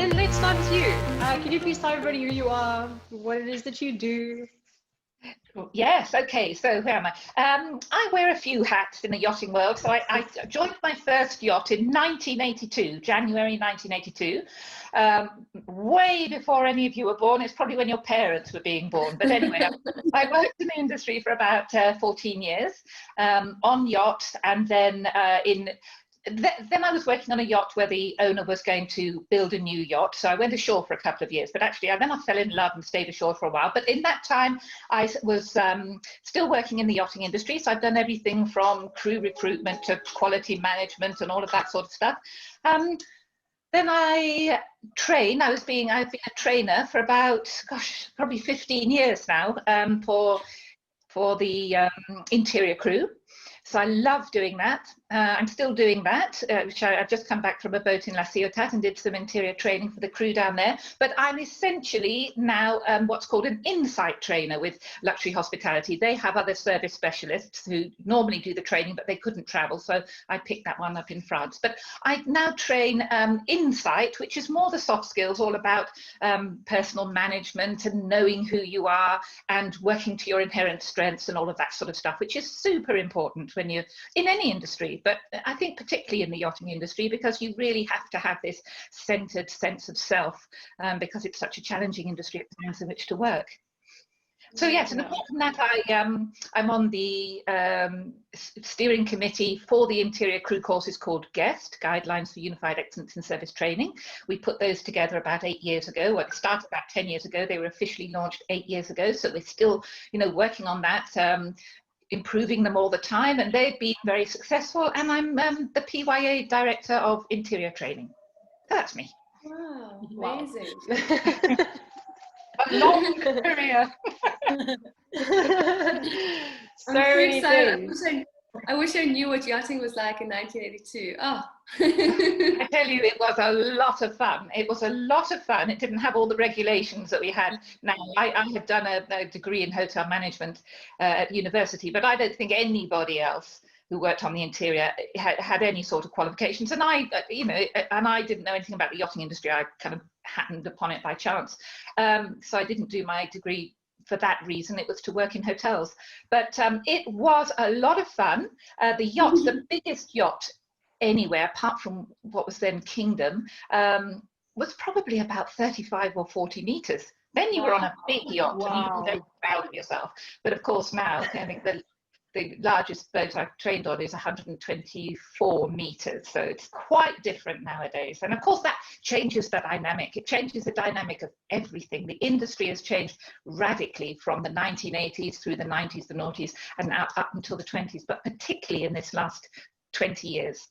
Lynne, let's start with you. Can you please tell everybody who you are, what it is that you do? Yes, okay, so where am I? I wear a few hats in the yachting world. So I joined my first yacht in 1982, January 1982, way before any of you were born. It's probably when your parents were being born. But anyway, I worked in the industry for about 14 years on yachts, and then then I was working on a yacht where the owner was going to build a new yacht. So I went ashore for a couple of years, but actually then I fell in love and stayed ashore for a while. But in that time, I was still working in the yachting industry. So I've done everything from crew recruitment to quality management and all of that sort of stuff. Then I train. I've been a trainer for about, probably 15 years now for the interior crew. So I love doing that. I'm still doing that, which I've just come back from a boat in La Ciotat and did some interior training for the crew down there. But I'm essentially now what's called an insight trainer with Luxury Hospitality. They have other service specialists who normally do the training, but they couldn't travel. So I picked that one up in France. But I now train insight, which is more the soft skills, all about personal management and knowing who you are and working to your inherent strengths and all of that sort of stuff, which is super important when you're in any industry. But I think particularly in the yachting industry, because you really have to have this centered sense of self, because it's such a challenging industry at times in which to work. So yes, and apart from that, I'm on the steering committee for the interior crew courses called G.U.E.S.T, Guidelines for Unified Excellence in Service Training. We put those together about 8 years ago. Well, it started about 10 years ago. They were officially launched 8 years ago. So we're still, working on that. Improving them all the time, and they've been very successful. And I'm the PYA Director of Interior Training. So that's me. Wow, amazing. A long career. I'm so excited. I wish I knew what yachting was like in 1982. Oh. I tell you, it was a lot of fun. It was a lot of fun. It didn't have all the regulations that we had now. I had done a degree in hotel management at university, but I don't think anybody else who worked on the interior had any sort of qualifications. And I didn't know anything about the yachting industry. I kind of happened upon it by chance. So I didn't do my degree for that reason. It was to work in hotels. But it was a lot of fun. The yacht, the biggest yacht anywhere, apart from what was then Kingdom, was probably about 35 or 40 meters. Then you were on a big yacht, and you were very proud of yourself. But of course now, I think the largest boat I've trained on is 124 meters. So it's quite different nowadays. And of course that changes the dynamic. It changes the dynamic of everything. The industry has changed radically from the 1980s through the 90s, the noughties, and now up until the 20s, but particularly in this last 20 years.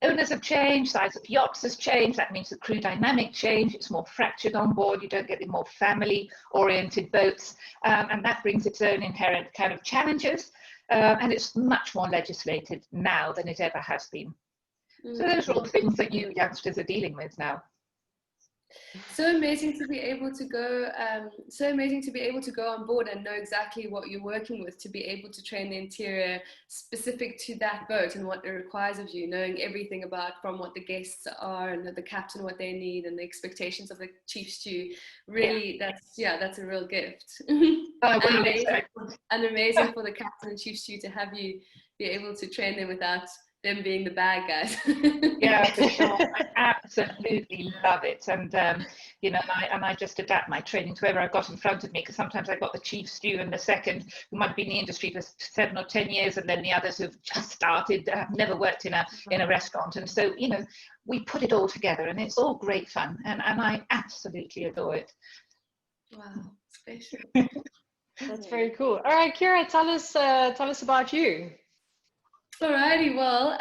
Owners have changed, size of yachts has changed. That means the crew dynamic changed. It's more fractured on board. You don't get the more family-oriented boats, and that brings its own inherent kind of challenges. And it's much more legislated now than it ever has been. So those are all things that you youngsters are dealing with now. So amazing to be able to go. On board and know exactly what you're working with, to be able to train the interior specific to that boat and what it requires of you, knowing everything about from what the guests are and the captain what they need and the expectations of the chief stew. Really, that's a real gift. And amazing for the captain and chief stew to have you be able to train them without them being the bad guys. Yeah, for sure. I absolutely love it. And, I just adapt my training to whoever I've got in front of me, because sometimes I've got the chief stew and the second who might be in the industry for 7 or 10 years, and then the others who've just started, have never worked in a restaurant. And so, we put it all together, and it's all great fun. And I absolutely adore it. Wow, special. That's very cool. All right, Cieara, tell us about you. Alrighty, well,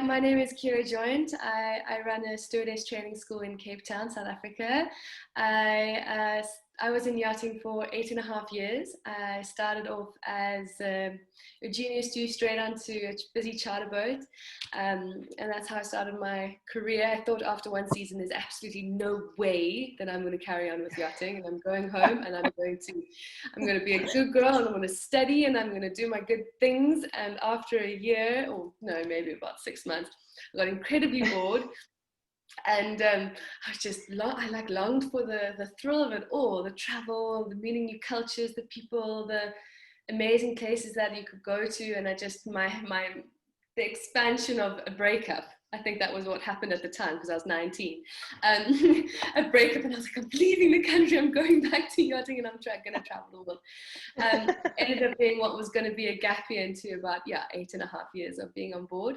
my name is Cieara Joynt. I run a stewardess training school in Cape Town, South Africa. I was in yachting for 8.5 years. I started off as a junior stew straight onto a busy charter boat. And that's how I started my career. I thought after one season, there's absolutely no way that I'm going to carry on with yachting. And I'm going home and I'm going to be a good girl, and I'm going to study and I'm going to do my good things. And after a year, or no, maybe about 6 months, I got incredibly bored. And I was just longed for the thrill of it all, the travel, the meeting new cultures, the people, the amazing places that you could go to. And I just the expansion of a breakup. I think that was what happened at the time because I was 19. A breakup, and I was like, I'm leaving the country, I'm going back to yachting, and I'm going to travel the world. Ended up being what was going to be a gap year into about 8.5 years of being on board.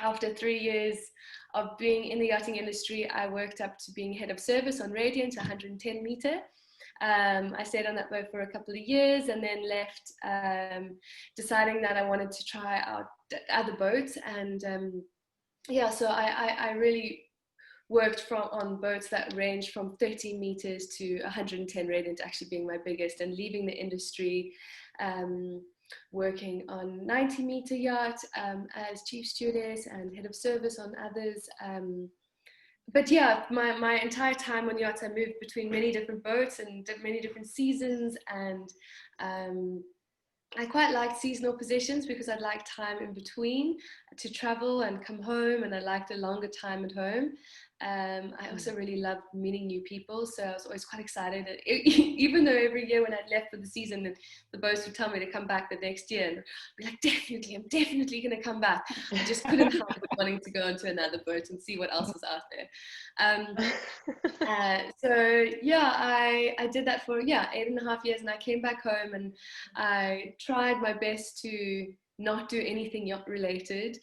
After 3 years of being in the yachting industry, I worked up to being head of service on Radiant, 110 meter. I stayed on that boat for a couple of years and then left, deciding that I wanted to try out other boats. And so I really worked on boats that range from 13 meters to 110 Radiant, actually being my biggest, and leaving the industry, working on 90 meter yacht as chief stewardess and head of service on others. But yeah, my entire time on yachts, I moved between many different boats and many different seasons, and I quite liked seasonal positions because I'd like time in between to travel and come home, and I liked a longer time at home. I also really loved meeting new people, so I was always quite excited. Even though every year when I left for the season, the boats would tell me to come back the next year, and I'd be like, I'm definitely going to come back. I just couldn't help but wanting to go onto another boat and see what else was out there. I did that for 8.5 years, and I came back home and I tried my best to not do anything yacht related.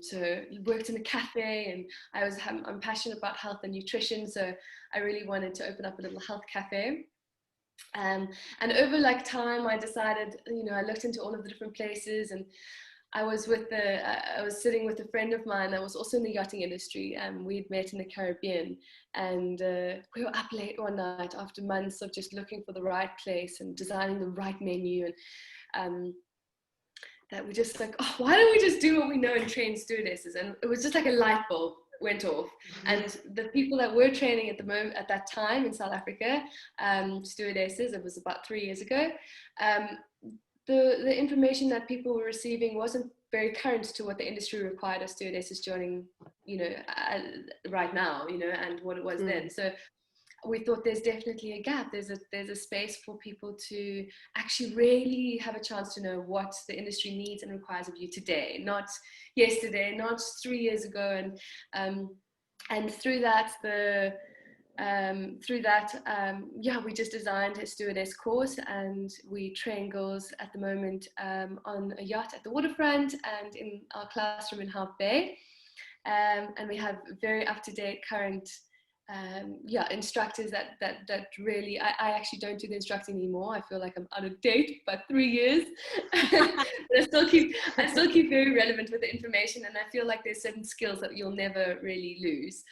So worked in a cafe, and I'm passionate about health and nutrition, so I really wanted to open up a little health cafe. And over time, I decided, I looked into all of the different places, and I was sitting with a friend of mine that was also in the yachting industry, and we'd met in the Caribbean, and we were up late one night after months of just looking for the right place and designing the right menu, and that we just like, oh, why don't we just do what we know and train stewardesses? And it was just like a light bulb went off. And the people that were training at that time in South Africa, stewardesses, it was about 3 years ago, the information that people were receiving wasn't very current to what the industry required of stewardesses joining, right now, and what it was then. So we thought there's definitely a gap. There's a space for people to actually really have a chance to know what the industry needs and requires of you today, not yesterday, not 3 years ago. And through that, we just designed a stewardess course, and we train girls at the moment on a yacht at the waterfront and in our classroom in Half Bay. And we have very up-to-date current instructors that really, I actually don't do the instructing anymore. I feel like I'm out of date by 3 years. But I still keep very relevant with the information, and I feel like there's certain skills that you'll never really lose.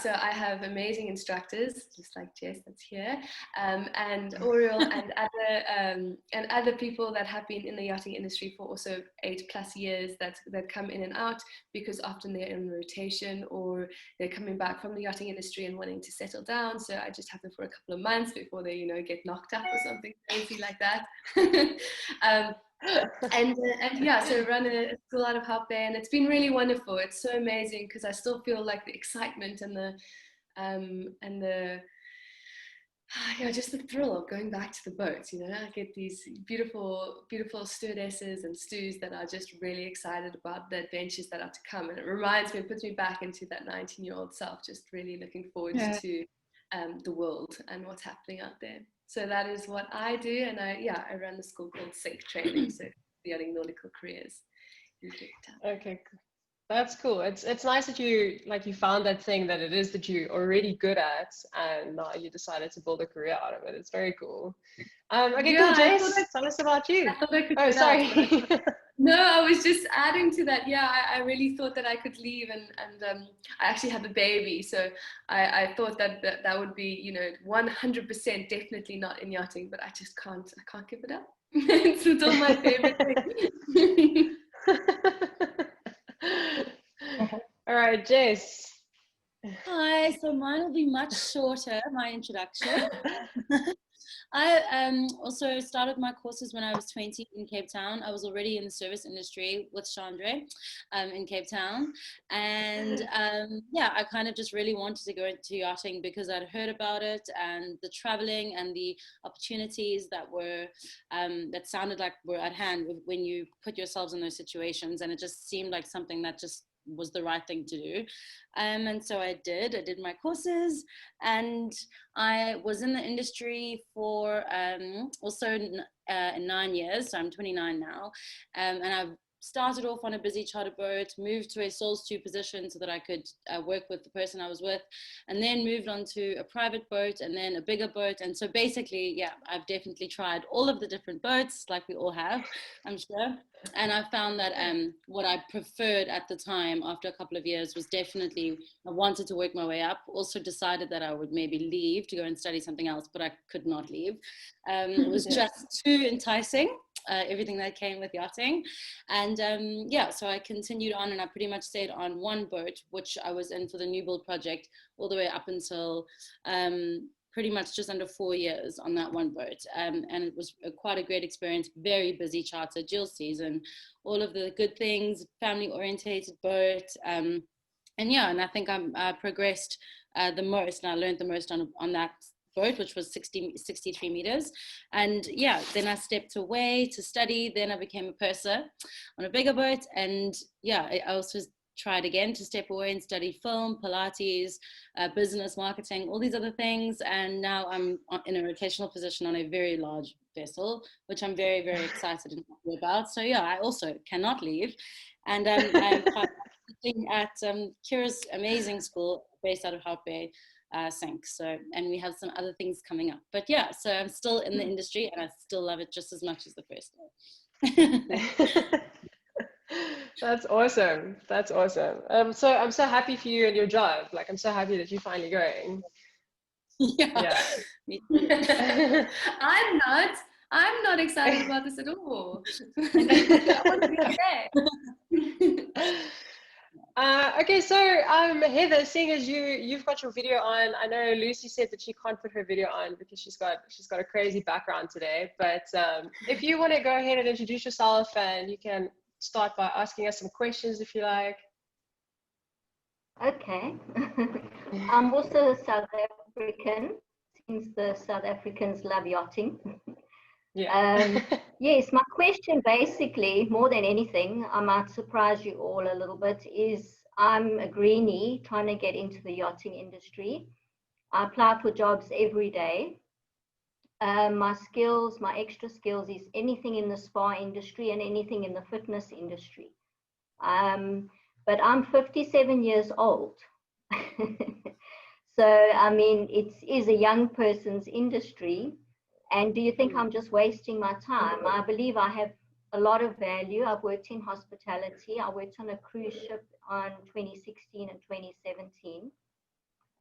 So I have amazing instructors, just like Jess that's here, and Oriel and other people that have been in the yachting industry for also 8+ years that come in and out, because often they're in rotation or they're coming back from the yachting industry and wanting to settle down. So I just have them for a couple of months before they, get knocked up or something crazy like that. So run a school out of Half Bay, and it's been really wonderful. It's so amazing because I still feel like the excitement and just the thrill of going back to the boat. I get these beautiful stewardesses and stews that are just really excited about the adventures that are to come, and it puts me back into that 19-year-old self, just really looking forward to the world and what's happening out there. So that is what I do, and I run a school called SYNC Training, so the Nautical Careers in Cape Town. Okay, that's cool. It's nice that you found that thing that it is that you're already good at, and now you decided to build a career out of it. It's very cool. Cool, Jess, tell us about you. I thought I could. Oh, sorry. No, I was just adding to that. I really thought that I could leave, and I actually have a baby, so I thought that would be 100% definitely not in yachting, but I just can't give it up. It's still my favorite thing. All right, Jess. Hi, so mine will be much shorter, my introduction. I also started my courses when I was 20 in Cape Town. I was already in the service industry with Chandra in Cape Town. And yeah, I kind of just really wanted to go into yachting because I'd heard about it and the traveling and the opportunities that were, that sounded like were at hand when you put yourselves in those situations. And it just seemed like something that just was the right thing to do. And so I did my courses, and I was in the industry for also 9 years, so I'm 29 now, and I've started off on a busy charter boat, moved to a sole stew position so that I could work with the person I was with, and then moved on to a private boat and then a bigger boat. And so basically, yeah, I've definitely tried all of the different boats, like we all have, I'm sure. And I found that what I preferred at the time after a couple of years was definitely, I wanted to work my way up. Also decided that I would maybe leave to go and study something else, but I could not leave. It was just too enticing. Everything that came with yachting. And yeah, so I continued on, and I pretty much stayed on one boat, which I was in for the new build project all the way up until pretty much just under 4 years on that one boat. And it was quite a great experience, very busy charter, dual season, all of the good things, family orientated boat. And yeah, and I think I progressed the most, and I learned the most on that boat, which was 63 meters. And yeah, then I stepped away to study. Then I became a purser on a bigger boat. And yeah, I also tried again to step away and study film, Pilates, business, marketing, all these other things. And now I'm in a rotational position on a very large vessel, which I'm very, very excited and happy about. So yeah, I also cannot leave. And I'm teaching at Cieara's amazing school based out of Hout Bay, Sank. So, and we have some other things coming up. But yeah, so I'm still in the industry, and I still love it just as much as the first day. That's awesome. That's awesome. So I'm so happy for you and your job. Like, I'm so happy that you're finally going. Yeah. I'm not excited about this at all. I want to be there. Okay, so Heather, seeing as you've got your video on, I know Lucy said that she can't put her video on because she's got a crazy background today. But if you want to go ahead and introduce yourself, and you can start by asking us some questions if you like. Okay. I'm also South African, since the South Africans love yachting. Yeah. Yes, my question basically, more than anything, I might surprise you all a little bit, is I'm a greenie trying to get into the yachting industry. I apply for jobs every day. My skills, my extra skills is anything in the spa industry and anything in the fitness industry. But I'm 57 years old. So, I mean, it is a young person's industry. And do you think I'm just wasting my time? I believe I have a lot of value. I've worked in hospitality. I worked on a cruise ship on 2016 and 2017.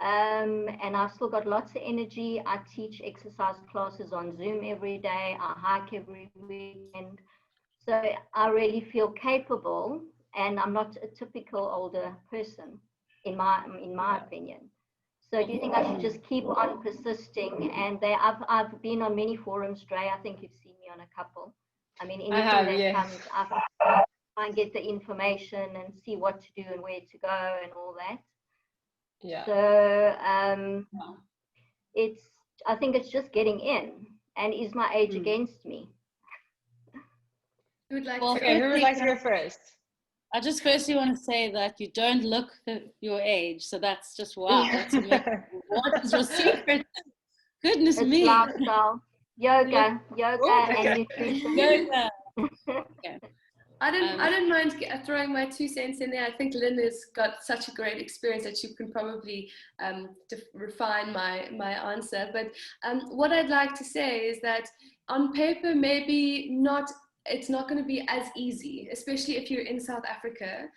And I've still got lots of energy. I teach exercise classes on Zoom every day. I hike every weekend. So I really feel capable, and I'm not a typical older person, in my opinion. So do you think I should just keep on persisting? And I've been on many forums, Dre. I think you've seen me on a couple. I mean, anything that comes up, I try and get the information and see what to do and where to go and all that. Yeah. So I think it's just getting in. And is my age against me? Who would like to go first? I just firstly want to say that you don't look your age, so that's just wow. That's amazing. What is your secret? Goodness it's me! Lifestyle, yoga, and nutrition. Yoga. Okay. I don't mind throwing my 2 cents in there. I think Lynne has got such a great experience that she can probably refine my answer. But what I'd like to say is that on paper, maybe not. It's not going to be as easy, especially if you're in South Africa.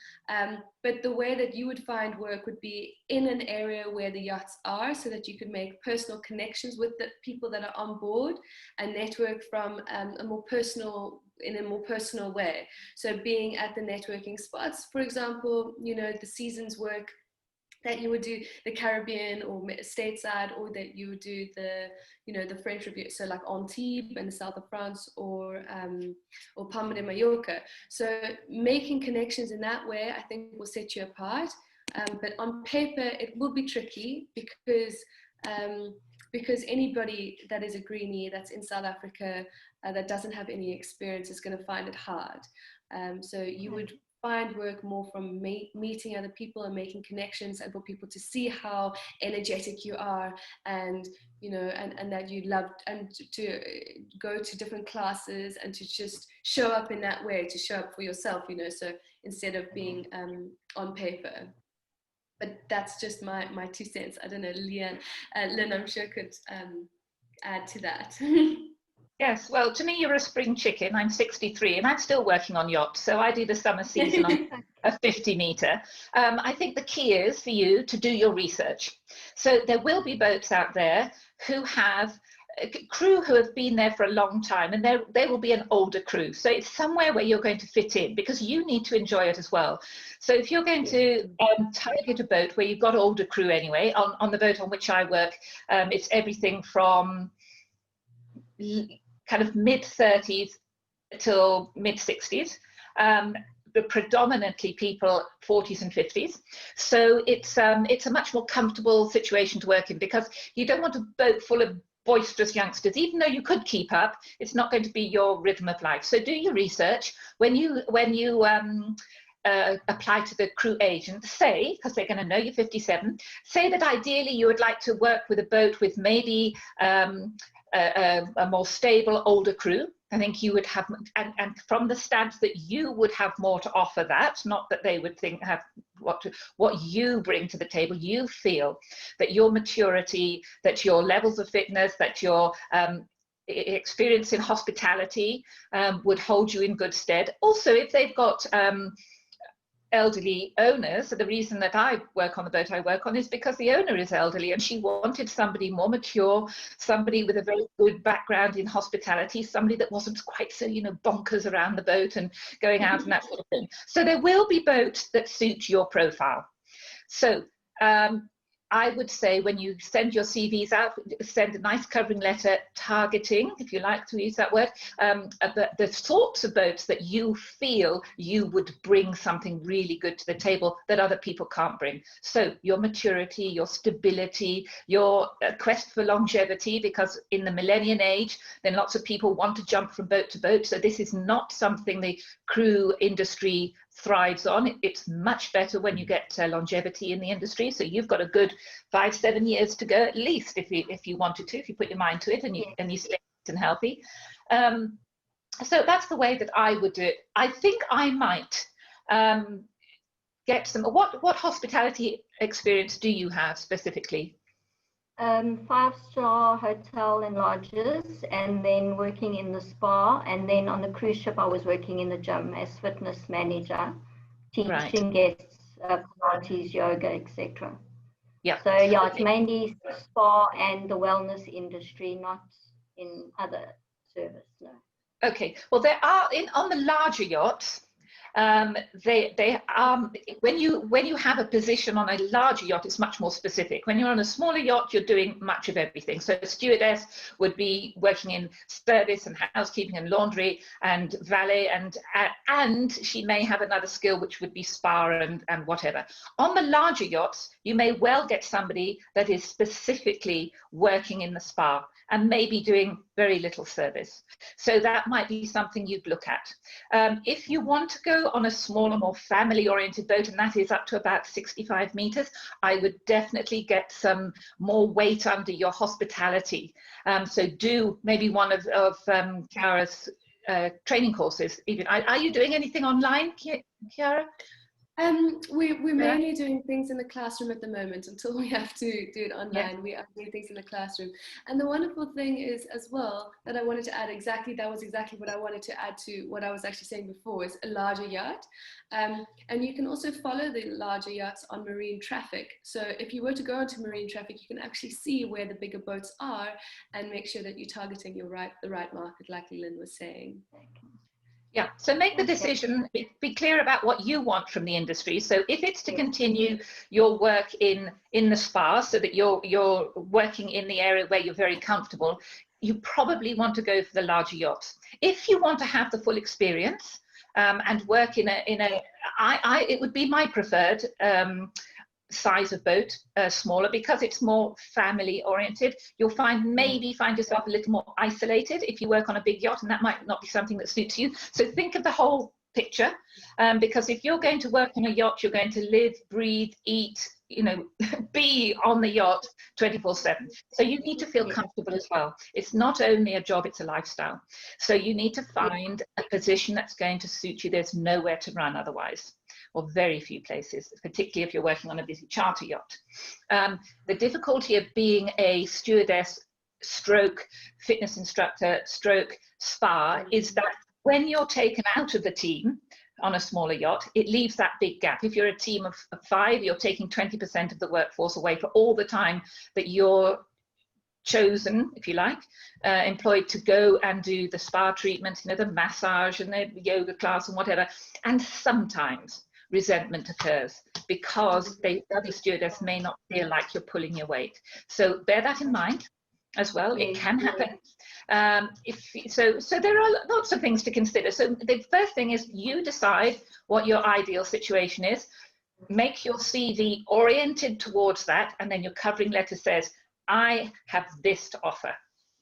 But the way that you would find work would be in an area where the yachts are, so that you could make personal connections with the people that are on board and network from in a more personal way. So being at the networking spots, for example, you know, the seasons work that you would do the Caribbean or stateside, or that you would do the, you know, the French Riviera, so like Antibes in the south of France, or Palma de Mallorca. So making connections in that way, I think, will set you apart. But on paper, it will be tricky because anybody that is a greenie that's in South Africa that doesn't have any experience is going to find it hard. So you would find work more from meeting other people and making connections, and for people to see how energetic you are, and you know, and that you love, and to go to different classes and to just show up in that way, to show up for yourself, you know, so instead of being on paper. But that's just my 2 cents. I don't know, Lynne, I'm sure could add to that. Yes, well, to me, you're a spring chicken. I'm 63 and I'm still working on yachts. So I do the summer season on a 50 metre. I think the key is for you to do your research. So there will be boats out there who have crew who have been there for a long time, and they will be an older crew. So it's somewhere where you're going to fit in, because you need to enjoy it as well. So if you're going to target a boat where you've got older crew anyway, on the boat on which I work, it's everything from kind of mid-30s till mid-60s, but predominantly people 40s and 50s. So it's a much more comfortable situation to work in, because you don't want a boat full of boisterous youngsters. Even though you could keep up, it's not going to be your rhythm of life. So do your research. When you apply to the crew agent, say, because they're going to know you're 57, say that ideally you would like to work with a boat with maybe a more stable, older crew. I think you would have, and from the stance that you would have more to offer, that, not that they would think have what you bring to the table. You feel that your maturity, that your levels of fitness, that your experience in hospitality would hold you in good stead. Also, if they've got elderly owners, so the reason that I work on the boat I work on is because the owner is elderly, and she wanted somebody more mature, somebody with a very good background in hospitality, somebody that wasn't quite so, you know, bonkers around the boat and going out and that sort of thing. So there will be boats that suit your profile. So I would say when you send your CVs out, send a nice covering letter targeting, if you like to use that word, the sorts of boats that you feel you would bring something really good to the table that other people can't bring. So your maturity, your stability, your quest for longevity, because in the millennium age, then lots of people want to jump from boat to boat. So this is not something the crew industry thrives on. It's much better when you get longevity in the industry. So you've got a good 5-7 years to go at least, if you wanted to, if you put your mind to it and you stay fit and healthy. So that's the way that I would do it. I think I might get some. What hospitality experience do you have specifically? 5-star hotel and lodges, and then working in the spa, and then on the cruise ship I was working in the gym as fitness manager, teaching guests Pilates, yoga, etc. Yeah. So yeah, it's mainly spa and the wellness industry, not in other service. No. Okay. Well, there are on the larger yachts. They are, when you have a position on a larger yacht, it's much more specific. When you're on a smaller yacht, you're doing much of everything. So a stewardess would be working in service and housekeeping and laundry and valet, and she may have another skill which would be spa and whatever. On the larger yachts, you may well get somebody that is specifically working in the spa and maybe doing very little service. So that might be something you'd look at. If you want to go on a smaller, more family-oriented boat, and that is up to about 65 meters, I would definitely get some more weight under your hospitality. So do maybe one of Cieara's training courses. Even are you doing anything online, Cieara? We're mainly doing things in the classroom at the moment until we have to do it online. Yeah. We are doing things in the classroom. And the wonderful thing is as well that I wanted to add that was exactly what I wanted to add to what I was actually saying before, is a larger yacht. And you can also follow the larger yachts on marine traffic. So if you were to go onto marine traffic, you can actually see where the bigger boats are and make sure that you're targeting the right market, like Lynne was saying. Yeah, so make the decision, be clear about what you want from the industry. So if it's to continue your work in the spa, so that you're working in the area where you're very comfortable, you probably want to go for the larger yachts. If you want to have the full experience and work it would be my preferred size of boat, smaller, because it's more family oriented. You'll maybe find yourself a little more isolated if you work on a big yacht, and that might not be something that suits you. So think of the whole picture, because if you're going to work on a yacht, you're going to live, breathe, eat, be on the yacht 24/7. So you need to feel comfortable as well. It's not only a job, it's a lifestyle. So you need to find a position that's going to suit you. There's nowhere to run otherwise, or very few places, particularly if you're working on a busy charter yacht. The difficulty of being a stewardess stroke fitness instructor stroke spa is that when you're taken out of the team on a smaller yacht, it leaves that big gap. If you're a team of 5, you're taking 20% of the workforce away for all the time that you're chosen, if you like, employed to go and do the spa treatment, the massage and the yoga class and whatever. And sometimes resentment occurs because the other stewardess may not feel like you're pulling your weight. So bear that in mind as well. It can happen. So there are lots of things to consider. So the first thing is you decide what your ideal situation is. Make your CV oriented towards that, and then your covering letter says, I have this to offer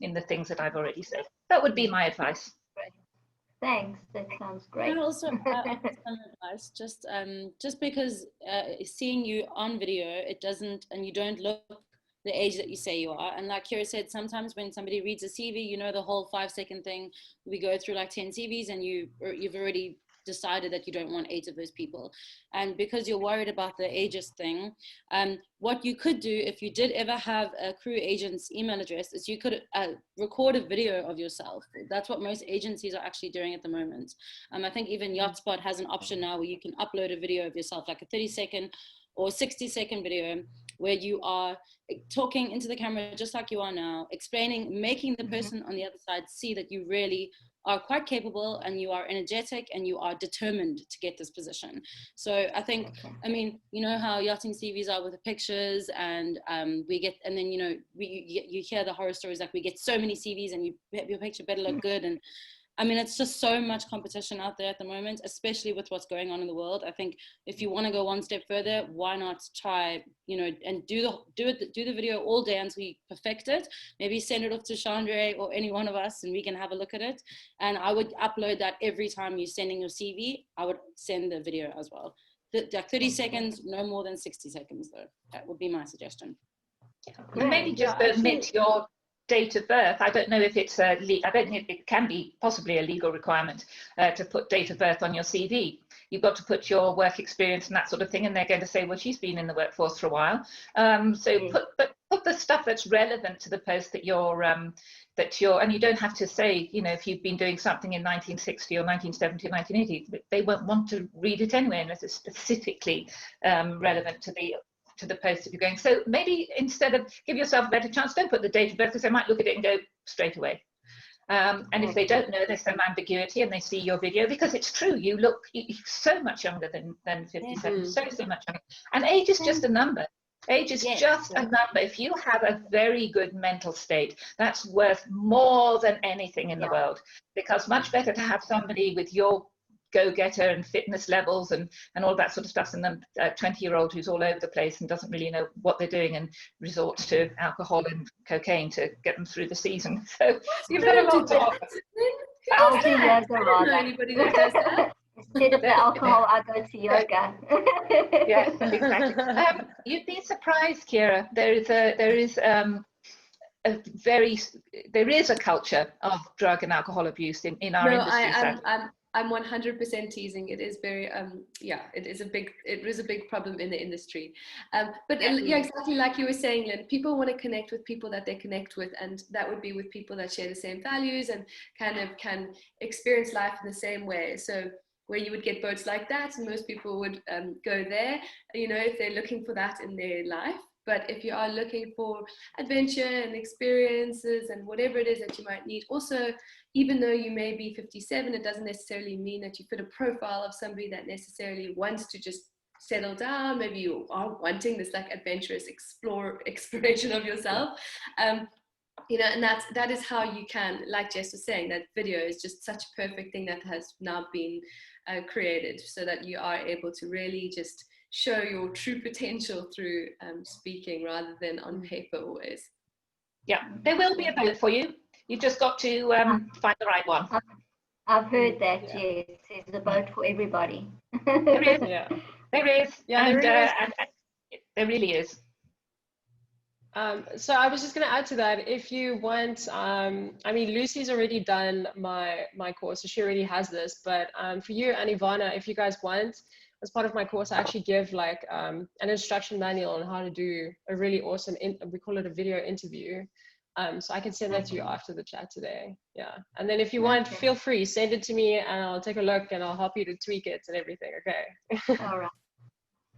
in the things that I've already said. That would be my advice. Thanks, that sounds great. And also some advice, just because seeing you on video, it doesn't, and you don't look the age that you say you are. And like Cieara said, sometimes when somebody reads a CV, the whole 5-second thing, we go through like 10 CVs and you've already decided that you don't want 8 of those people. And because you're worried about the ageist thing, what you could do if you did ever have a crew agent's email address is you could record a video of yourself. That's what most agencies are actually doing at the moment. I think even YachtsPod has an option now where you can upload a video of yourself, like a 30-second or 60-second video where you are talking into the camera just like you are now, explaining, making the person on the other side see that you really are quite capable and you are energetic and you are determined to get this position. So I think, I mean, you know how yachting CVs are with the pictures, and we get, and then, you hear the horror stories, like we get so many CVs and your picture better look good. And I mean, it's just so much competition out there at the moment, especially with what's going on in the world. I think if you want to go one step further, why not try, and do the video all day until you perfect it. Maybe send it off to Chandra or any one of us, and we can have a look at it. And I would upload that every time you're sending your CV. I would send the video as well. Like 30 seconds, no more than 60 seconds, though. That would be my suggestion. Maybe just omit your date of birth. I don't know if it's I don't think it can be possibly a legal requirement to put date of birth on your CV. You've got to put your work experience and that sort of thing, and they're going to say, well, she's been in the workforce for a while. Put the stuff that's relevant to the post that you're, and you don't have to say, if you've been doing something in 1960 or 1970 or 1980, they won't want to read it anyway unless it's specifically relevant to the post that you're going. So maybe instead of give yourself a better chance, don't put the date of birth, because they might look at it and go straight away. And if they don't know, there's some ambiguity and they see your video, because it's true, you're so much younger than 57, so much younger. And age is just a number. Age is just a number. If you have a very good mental state, that's worth more than anything in the world, because much better to have somebody with your go-getter and fitness levels and all that sort of stuff, and then a 20-year-old who's all over the place and doesn't really know what they're doing and resorts to alcohol and cocaine to get them through the season. So you've got a lot to offer. I'll do yoga rather. Anybody that does that? Instead of the alcohol, I go to yoga. Yes, exactly. You'd be surprised, Cieara. There is a culture of drug and alcohol abuse in our industry. I'm 100% teasing. It is very, it is a big problem in the industry. Exactly like you were saying, Lynne, people want to connect with people that they connect with, and that would be with people that share the same values and kind of can experience life in the same way. So where you would get boats like that, and most people would go there, if they're looking for that in their life, But if you are looking for adventure and experiences and whatever it is that you might need, also, even though you may be 57, it doesn't necessarily mean that you fit a profile of somebody that necessarily wants to just settle down. Maybe you are wanting this like adventurous exploration of yourself. You know, and that is how you can, like Jess was saying, that video is just such a perfect thing that has now been created, so that you are able to really just show your true potential through speaking rather than on paper always. Yeah, there will be a boat for you. You've just got to find the right one. I've heard that, yes. There's a boat for everybody. There is. Yeah. There is. Yeah, and, there really is. And there really is. So I was just going to add to that, if you want, I mean, Lucy's already done my course, so she already has this, but for you and Ivana, if you guys want, as part of my course, I actually give like an instruction manual on how to do a really awesome, we call it a video interview. So I can send that to you after the chat today. Yeah. And then if you want, feel free, send it to me and I'll take a look and I'll help you to tweak it and everything. Okay. All right.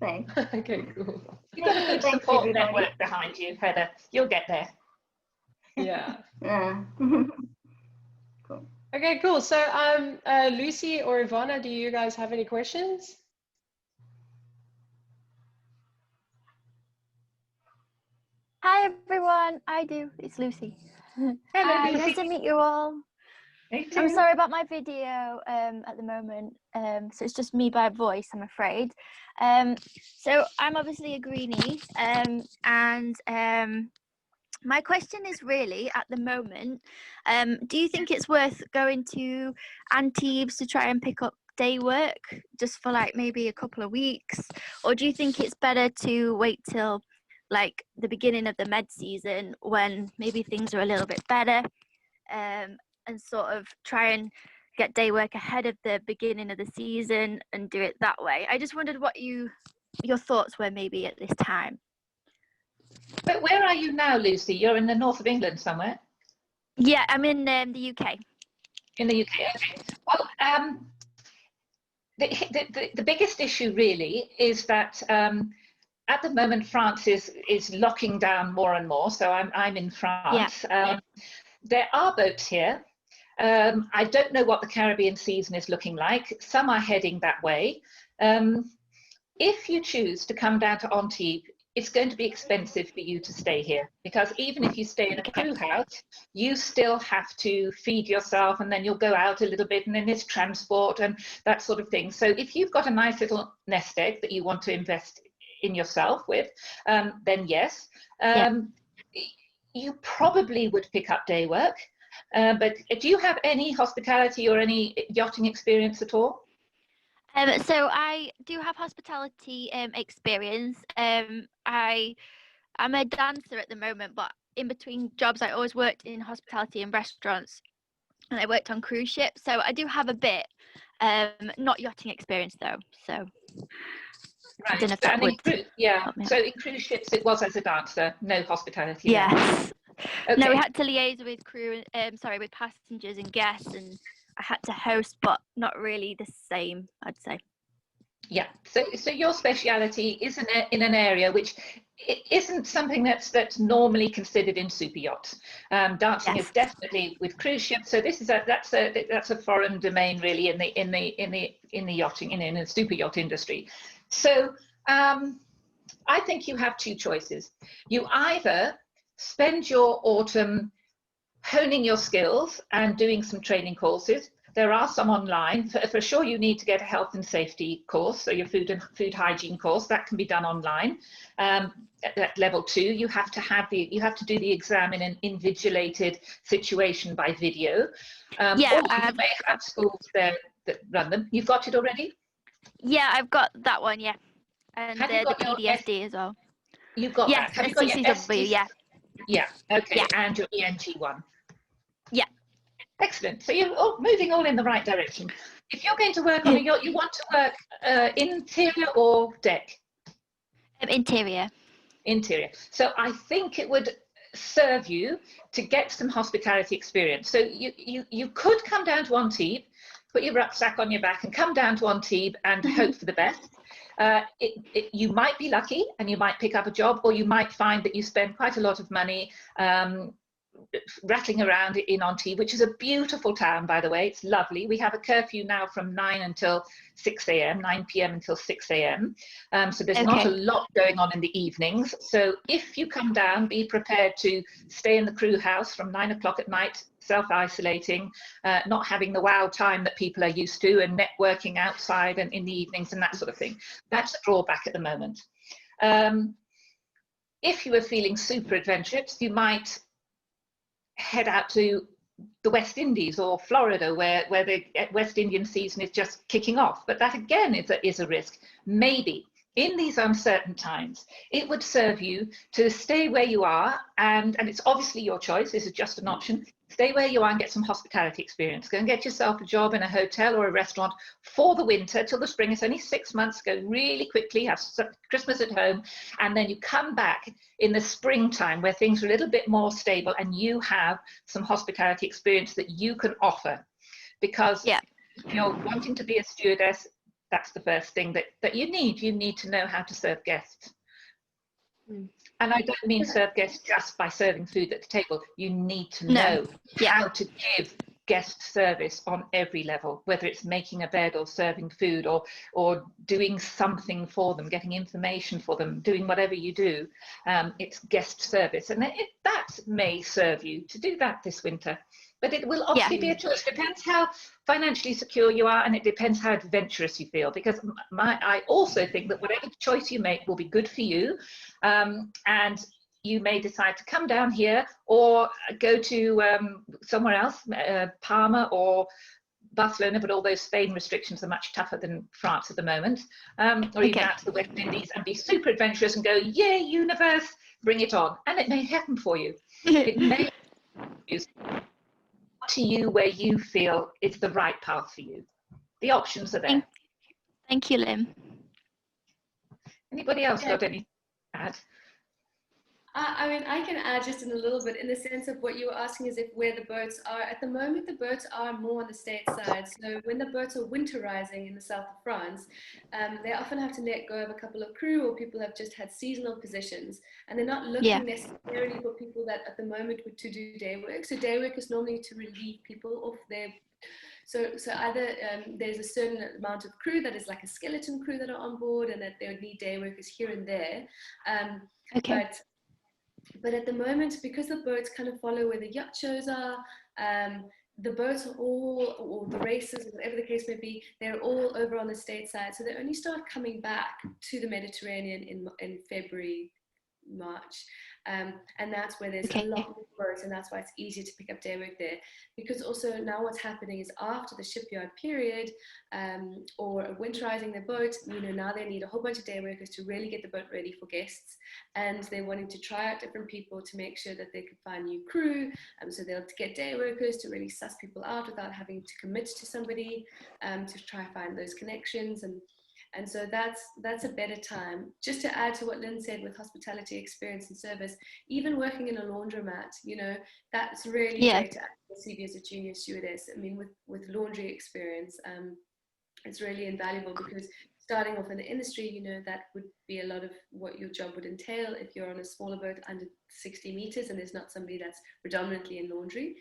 Thanks. Okay, cool. You've got a good support network behind you, Heather. You'll get there. Yeah. Cool. Okay, cool. So Lucy or Ivana, do you guys have any questions? Hi everyone, I do. It's Lucy. Hello, Lucy. Nice to meet you all. Me I'm too. sorry about my video at the moment, so it's just me by voice, I'm afraid. So I'm obviously a greenie, and my question is really at the moment, do you think it's worth going to Antibes to try and pick up day work just for like maybe a couple of weeks, or do you think it's better to wait till like the beginning of the med season when maybe things are a little bit better, and sort of try and get day work ahead of the beginning of the season and do it that way? I just wondered what your thoughts were maybe at this time. But where are you now, Lucy? You're in the north of England somewhere? Yeah, I'm in the UK. In the UK, okay. Well, the biggest issue really is that at the moment France is locking down more and more. So I'm in France. Yeah. There are boats here. I don't know what the Caribbean season is looking like. Some are heading that way. If you choose to come down to Antibes, it's going to be expensive for you to stay here, because even if you stay in a crew house, you still have to feed yourself, and then you'll go out a little bit, and then there's transport and that sort of thing. So if you've got a nice little nest egg that you want to invest in yourself with, then yes. You probably would pick up day work, but do you have any hospitality or any yachting experience at all? So I do have hospitality experience. I'm a dancer at the moment, but in between jobs, I always worked in hospitality and restaurants, and I worked on cruise ships. So I do have a bit, not yachting experience though. So Right. I don't know if that would help me. So in cruise ships, it was as a dancer, no hospitality. Yes. Okay. No, we had to liaise with with passengers and guests, and I had to host, but not really the same, I'd say. Yeah. So your speciality is in an area which isn't something that's normally considered in super yachts. Dancing is definitely with cruise ships. So this is that's a foreign domain really in the yachting in the super yacht industry. So I think you have two choices. You either spend your autumn honing your skills and doing some training courses. There are some online. For sure, you need to get a health and safety course, so your food hygiene course that can be done online. At level 2, you have to do the exam in an invigilated situation by video. Or you may have schools there that run them. You've got it already? Yeah, I've got that one. Yeah, and the PDSD as well. You've got that. Have you got your SCCW? Yeah. Yeah. Okay. Yeah. And your ENG one. Yeah. Excellent. So you're moving all in the right direction. If you're going to work on a yacht, you want to work interior or deck? Interior. Interior. So I think it would serve you to get some hospitality experience. So you could come down to Antibes, put your rucksack on your back and come down to Antibes and hope for the best. You might be lucky and you might pick up a job, or you might find that you spend quite a lot of money rattling around in Onti, which is a beautiful town, by the way. It's lovely. We have a curfew now from 9 until 6 a.m., 9 p.m. until 6 a.m. So there's not a lot going on in the evenings. So if you come down, be prepared to stay in the crew house from 9 o'clock at night, self-isolating, not having the wow time that people are used to, and networking outside and in the evenings and that sort of thing. That's a drawback at the moment. If you were feeling super adventurous, you might head out to the West Indies or Florida, where the West Indian season is just kicking off. But that again is a risk. Maybe in these uncertain times, it would serve you to stay where you are, and it's obviously your choice. This is just an option. Stay where you are and get some hospitality experience. Go and get yourself a job in a hotel or a restaurant for the winter till the spring. It's only 6 months. Go really quickly, have Christmas at home, and then you come back in the springtime where things are a little bit more stable and you have some hospitality experience that you can offer. Because if you're wanting to be a stewardess, that's the first thing that you need. You need to know how to serve guests. And I don't mean serve guests just by serving food at the table. You need to know how to give guest service on every level, whether it's making a bed or serving food or doing something for them, getting information for them, doing whatever you do. It's guest service. And that may serve you to do that this winter. But it will obviously be a choice. It depends how financially secure you are, and it depends how adventurous you feel. Because I also think that whatever choice you make will be good for you. And you may decide to come down here or go to somewhere else, Palma or Barcelona, but all those Spain restrictions are much tougher than France at the moment. Or even out to the West Indies and be super adventurous and go, yay, universe, bring it on. And it may happen for you. It may to you where you feel it's the right path for you. The options are there. Thank you, Lynne. Anybody else got anything to add? I mean, I can add just in a little bit, in the sense of what you were asking is where the boats are. At the moment, the boats are more on the state side. So when the boats are winterizing in the south of France, they often have to let go of a couple of crew, or people have just had seasonal positions, and they're not looking necessarily for people that at the moment would to do day work. So day work is normally to relieve people of their. So either there's a certain amount of crew that is like a skeleton crew that are on board, and that they would need day workers here and there. But at the moment, because the boats kind of follow where the yacht shows are, the boats are all, or the races, whatever the case may be, they're all over on the state side. So they only start coming back to the Mediterranean in February, March. And that's where there's a lot more boats, and that's why it's easier to pick up day work there. Because also now what's happening is after the shipyard period, or winterizing their boat, now they need a whole bunch of day workers to really get the boat ready for guests, and they're wanting to try out different people to make sure that they can find new crew. So they'll get day workers to really suss people out without having to commit to somebody, to try find those connections. And so that's a better time. Just to add to what Lynne said with hospitality experience and service, even working in a laundromat, that's really great to add to the CV as a junior stewardess. I mean, with laundry experience, it's really invaluable, because starting off in the industry, that would be a lot of what your job would entail if you're on a smaller boat under 60 meters and there's not somebody that's predominantly in laundry.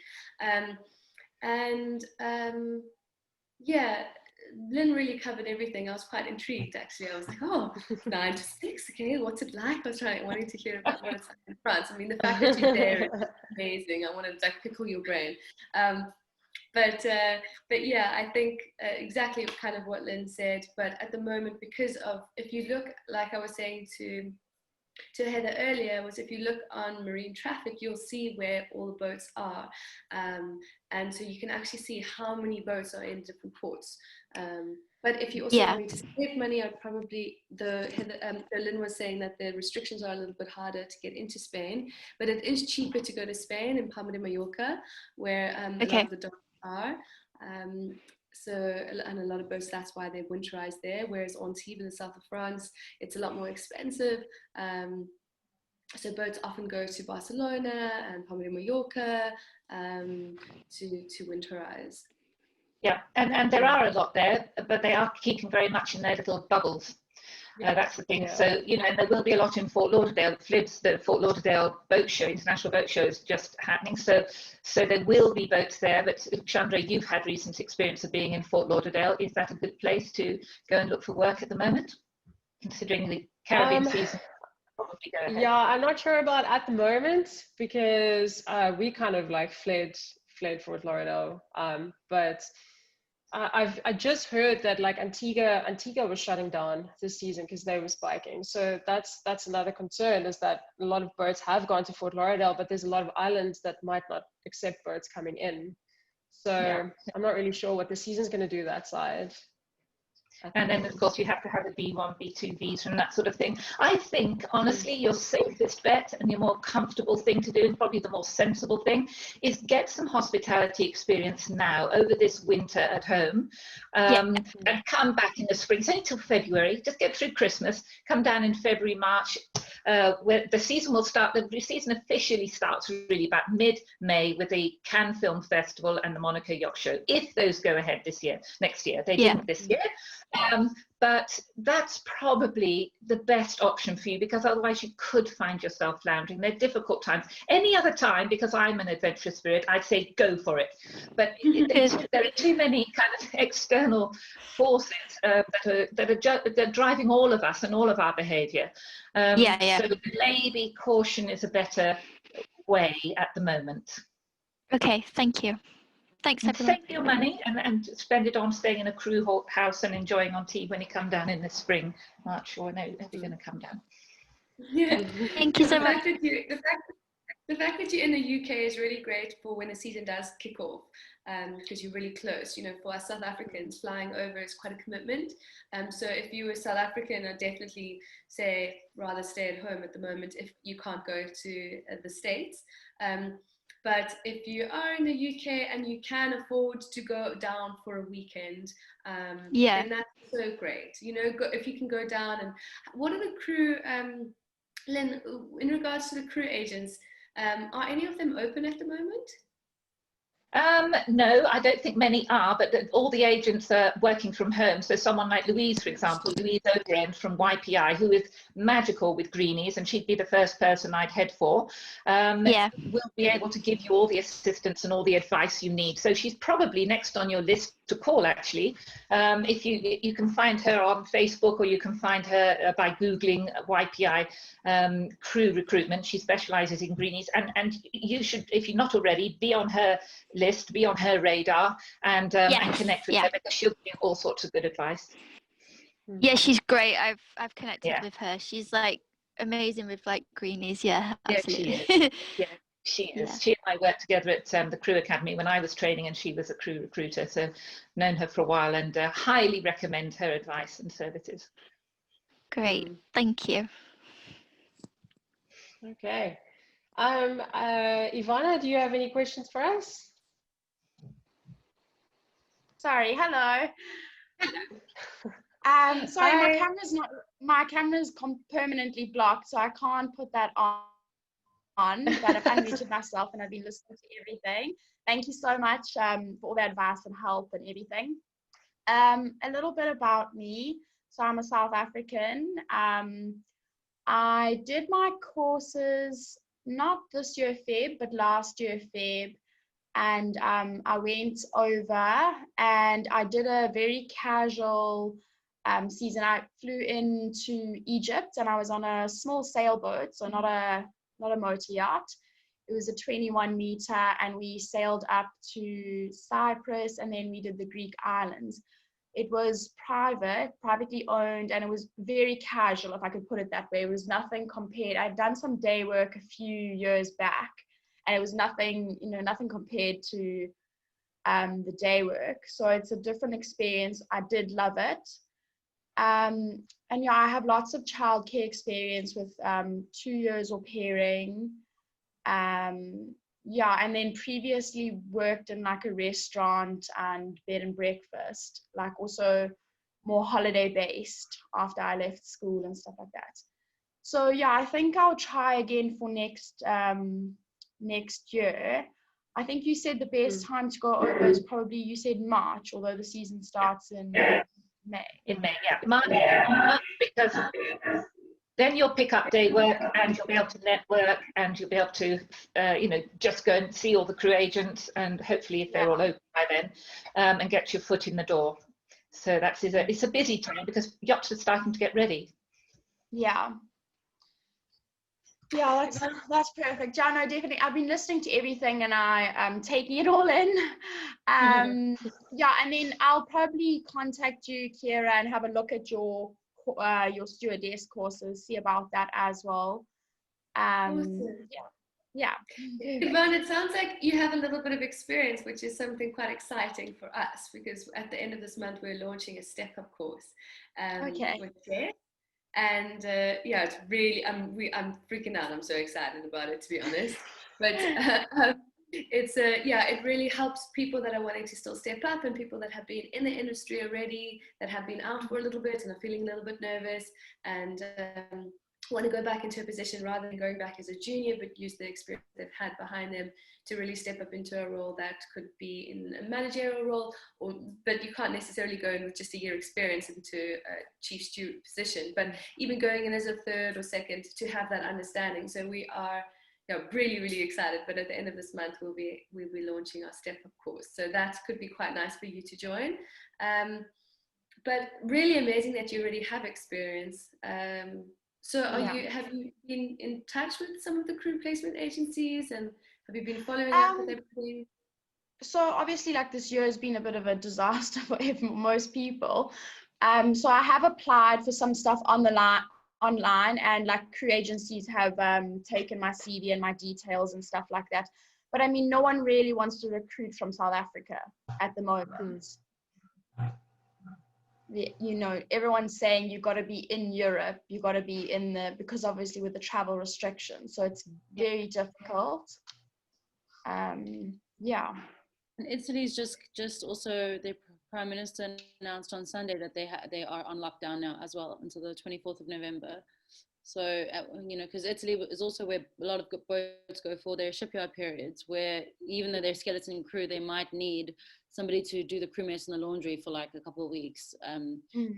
Lynne really covered everything. I was quite intrigued, actually. I was like, 9 to 6, okay, what's it like? I was wanting to hear about what it's like in France. I mean, the fact that you're there is amazing. I wanted to pickle your brain. But yeah, I think exactly kind of what Lynne said. But at the moment, because of, if you look, like I was saying to Heather earlier, was if you look on marine traffic, you'll see where all the boats are, and so you can actually see how many boats are in different ports. But if you also want to save money, I'd probably, Lynne was saying that the restrictions are a little bit harder to get into Spain, but it is cheaper to go to Spain in Palma de Mallorca, where a lot of the docks are. And a lot of boats, that's why they winterize there, whereas on Antibes in the south of France, it's a lot more expensive. So boats often go to Barcelona and Palma de Mallorca to winterize. Yeah, and there are a lot there, but they are keeping very much in their little bubbles. That's the thing. So, you know, and there will be a lot in Fort Lauderdale. FLIBS, the Fort Lauderdale boat show, international boat show, is just happening. So there will be boats there. But Chandra, you've had recent experience of being in Fort Lauderdale. Is that a good place to go and look for work at the moment, considering the Caribbean season? Probably go ahead. Yeah, I'm not sure about at the moment because we kind of like fled Fort Lauderdale. But I just heard that like Antigua was shutting down this season because they were spiking. So that's another concern, is that a lot of boats have gone to Fort Lauderdale, but there's a lot of islands that might not accept boats coming in. So I'm not really sure what the season's going to do that side. And then, of course, you have to have a B1, B2 visa and that sort of thing. I think, honestly, your safest bet and your more comfortable thing to do, and probably the more sensible thing, is get some hospitality experience now over this winter at home, and come back in the spring. It's only till February. Just get through Christmas. Come down in February, March, where the season will start. The season officially starts really about mid-May with the Cannes Film Festival and the Monaco Yacht Show, if those go ahead next year. They didn't this year. But that's probably the best option for you, because otherwise you could find yourself floundering. They're difficult times. Any other time, because I'm an adventurous spirit, I'd say go for it. But there are too many kind of external forces that are driving all of us and all of our behaviour. So maybe caution is a better way at the moment. Okay, thank you. Thanks, everyone. Save your money and spend it on staying in a crew house and enjoying on tea when you come down in the spring. March, or no, if you're going to come down. Yeah. Thank you so much. The fact that you're in the UK is really great for when the season does kick off, because you're really close. You know, for us South Africans, flying over is quite a commitment. So if you were South African, I'd definitely say rather stay at home at the moment if you can't go to the States. But if you are in the UK and you can afford to go down for a weekend, then that's so great. You know, if you can go down. And what are the crew, Lynne, in regards to the crew agents, are any of them open at the moment? No, I don't think many are, but all the agents are working from home. So someone like Louise, for example, Louise O'Brien from YPI, who is magical with greenies, and she'd be the first person I'd head for, will be able to give you all the assistance and all the advice you need. So she's probably next on your list to call, actually. If you can find her on Facebook, or you can find her by Googling YPI crew recruitment. She specializes in greenies, and you should, if you're not already, be on her list, be on her radar, and connect with her, because she'll give you all sorts of good advice. Yeah, she's great. I've connected with her. She's like amazing with like greenies. Yeah, absolutely. She is. She and I worked together at the Crew Academy when I was training, and she was a crew recruiter. So known her for a while, and highly recommend her advice and services. Great, thank you. Okay. Ivana, do you have any questions for us? Sorry, hello. Sorry, my camera's permanently blocked, so I can't put that on. But I've unmuted myself and I've been listening to everything. Thank you so much for all the advice and help and everything. A little bit about me. So I'm a South African. I did my courses not this year Feb, but last year Feb. And I went over and I did a very casual season. I flew into Egypt and I was on a small sailboat, so not a motor yacht. It was a 21 meter, and we sailed up to Cyprus, and then we did the Greek islands. It was privately owned, and it was very casual, if I could put it that way. It was nothing compared. I'd done some day work a few years back, and it was nothing, nothing compared to the day work. So it's a different experience. I did love it. And yeah, I have lots of childcare experience with 2 years au pairing. Yeah, and then previously worked in like a restaurant and bed and breakfast, like also more holiday based after I left school and stuff like that. So yeah, I think I'll try again for next year. I think you said the best time to go over is probably, you said March, although the season starts in May. In May, yeah. March, because then you'll pick up day work and you'll be able to network and you'll be able to, just go and see all the crew agents and hopefully if they're all open by then, and get your foot in the door. So it's a busy time because yachts are starting to get ready. Yeah. Yeah, that's perfect. Yeah, no, definitely. I've been listening to everything and I'm taking it all in. Yeah, and then I'll probably contact you, Cieara, and have a look at your stewardess courses, see about that as well. Awesome. Yeah. Yvonne, it sounds like you have a little bit of experience, which is something quite exciting for us, because at the end of this month we're launching a step-up course. With G.U.E.S.T. And yeah, it's really, I'm freaking out. I'm so excited about it, to be honest. But it's it really helps people that are wanting to still step up and people that have been in the industry already, that have been out for a little bit and are feeling a little bit nervous and want to go back into a position rather than going back as a junior, but use the experience they've had behind them to really step up into a role that could be in a managerial role, but you can't necessarily go in with just a year experience into a chief steward position, but even going in as a third or second to have that understanding. So we are really, really excited, but at the end of this month we'll be launching our step up course. So that could be quite nice for you to join. But really amazing that you already have experience. So have you been in touch with some of the crew placement agencies, and have you been following up with everything? So obviously, like, this year has been a bit of a disaster for most people. So I have applied for some stuff online, and like crew agencies have taken my CV and my details and stuff like that. But I mean, no one really wants to recruit from South Africa at the moment. Everyone's saying you've got to be in Europe, you've got to be because obviously with the travel restrictions, so it's very difficult. Yeah. And Italy's just also, the Prime Minister announced on Sunday that they are on lockdown now as well until the 24th of November. So, because Italy is also where a lot of boats go for their shipyard periods, where even though they're skeleton crew, they might need somebody to do the crewmates and the laundry for like a couple of weeks.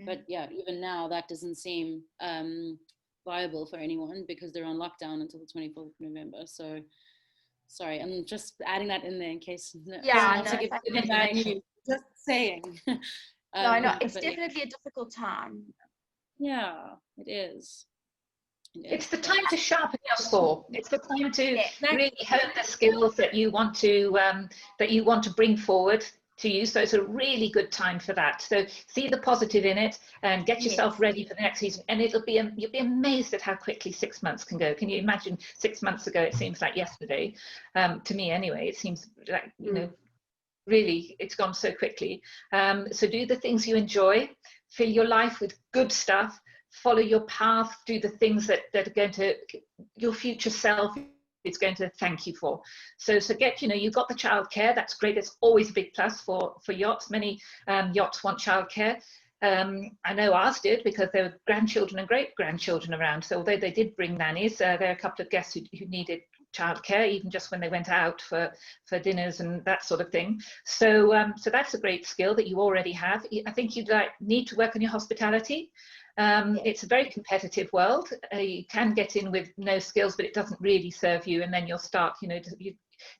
But yeah, even now that doesn't seem viable for anyone because they're on lockdown until the 24th of November. So, sorry, I'm just adding that in there in case. Just saying. No, I know, it's definitely a difficult time. Yeah, it is. It's the time to sharpen your saw. It's the time to really hone the skills that you want to bring forward to you. So it's a really good time for that. So see the positive in it and get yourself ready for the next season. And you'll be amazed at how quickly 6 months can go. Can you imagine 6 months ago? It seems like yesterday. To me, anyway, it seems like really it's gone so quickly. So do the things you enjoy. Fill your life with good stuff. Follow your path, do the things that are going to, your future self is going to thank you for. So get, you've got the childcare, that's great. It's always a big plus for yachts. Many yachts want childcare. I know ours did because there were grandchildren and great-grandchildren around. So although they did bring nannies, there are a couple of guests who needed childcare, even just when they went out for dinners and that sort of thing. So that's a great skill that you already have. I think you'd need to work on your hospitality. It's a very competitive world. You can get in with no skills, but it doesn't really serve you. And then you'll start,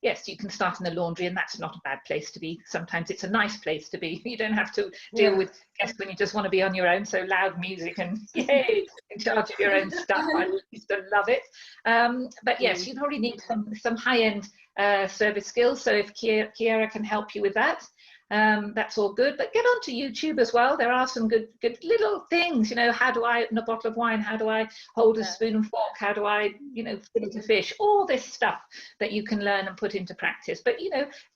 yes, you can start in the laundry, and that's not a bad place to be. Sometimes it's a nice place to be. You don't have to deal with guests when you just want to be on your own. So loud music and yay, in charge of your own stuff. I used to love it. But yes, you probably need some high-end service skills. So if Cieara can help you with that, that's all good. But get onto YouTube as well. There are some good little things, how do I open a bottle of wine, how do I hold a spoon and fork, how do I fillet a fish, all this stuff that you can learn and put into practice. But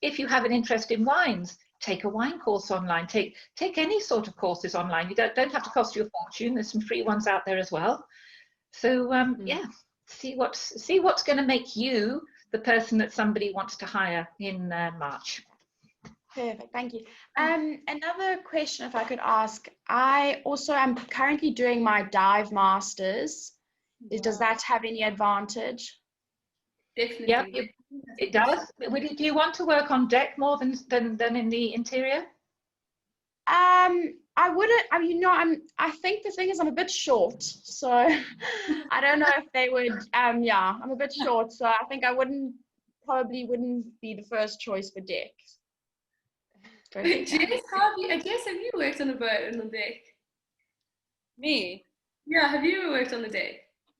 if you have an interest in wines, take a wine course online, take any sort of courses online. You don't have to cost you a fortune. There's some free ones out there as well. So see what's going to make you the person that somebody wants to hire in March. Perfect, thank you. Another question, if I could ask, I also am currently doing my dive masters. Does that have any advantage? Definitely. Yeah, it does. Do you want to work on deck more than in the interior? I wouldn't. I mean, I think the thing is I'm a bit short, so I don't know if they would. Yeah, I'm a bit short, so I think I probably wouldn't be the first choice for deck. Jess, have you worked on a boat on the deck? Me? Yeah, have you ever worked on the deck?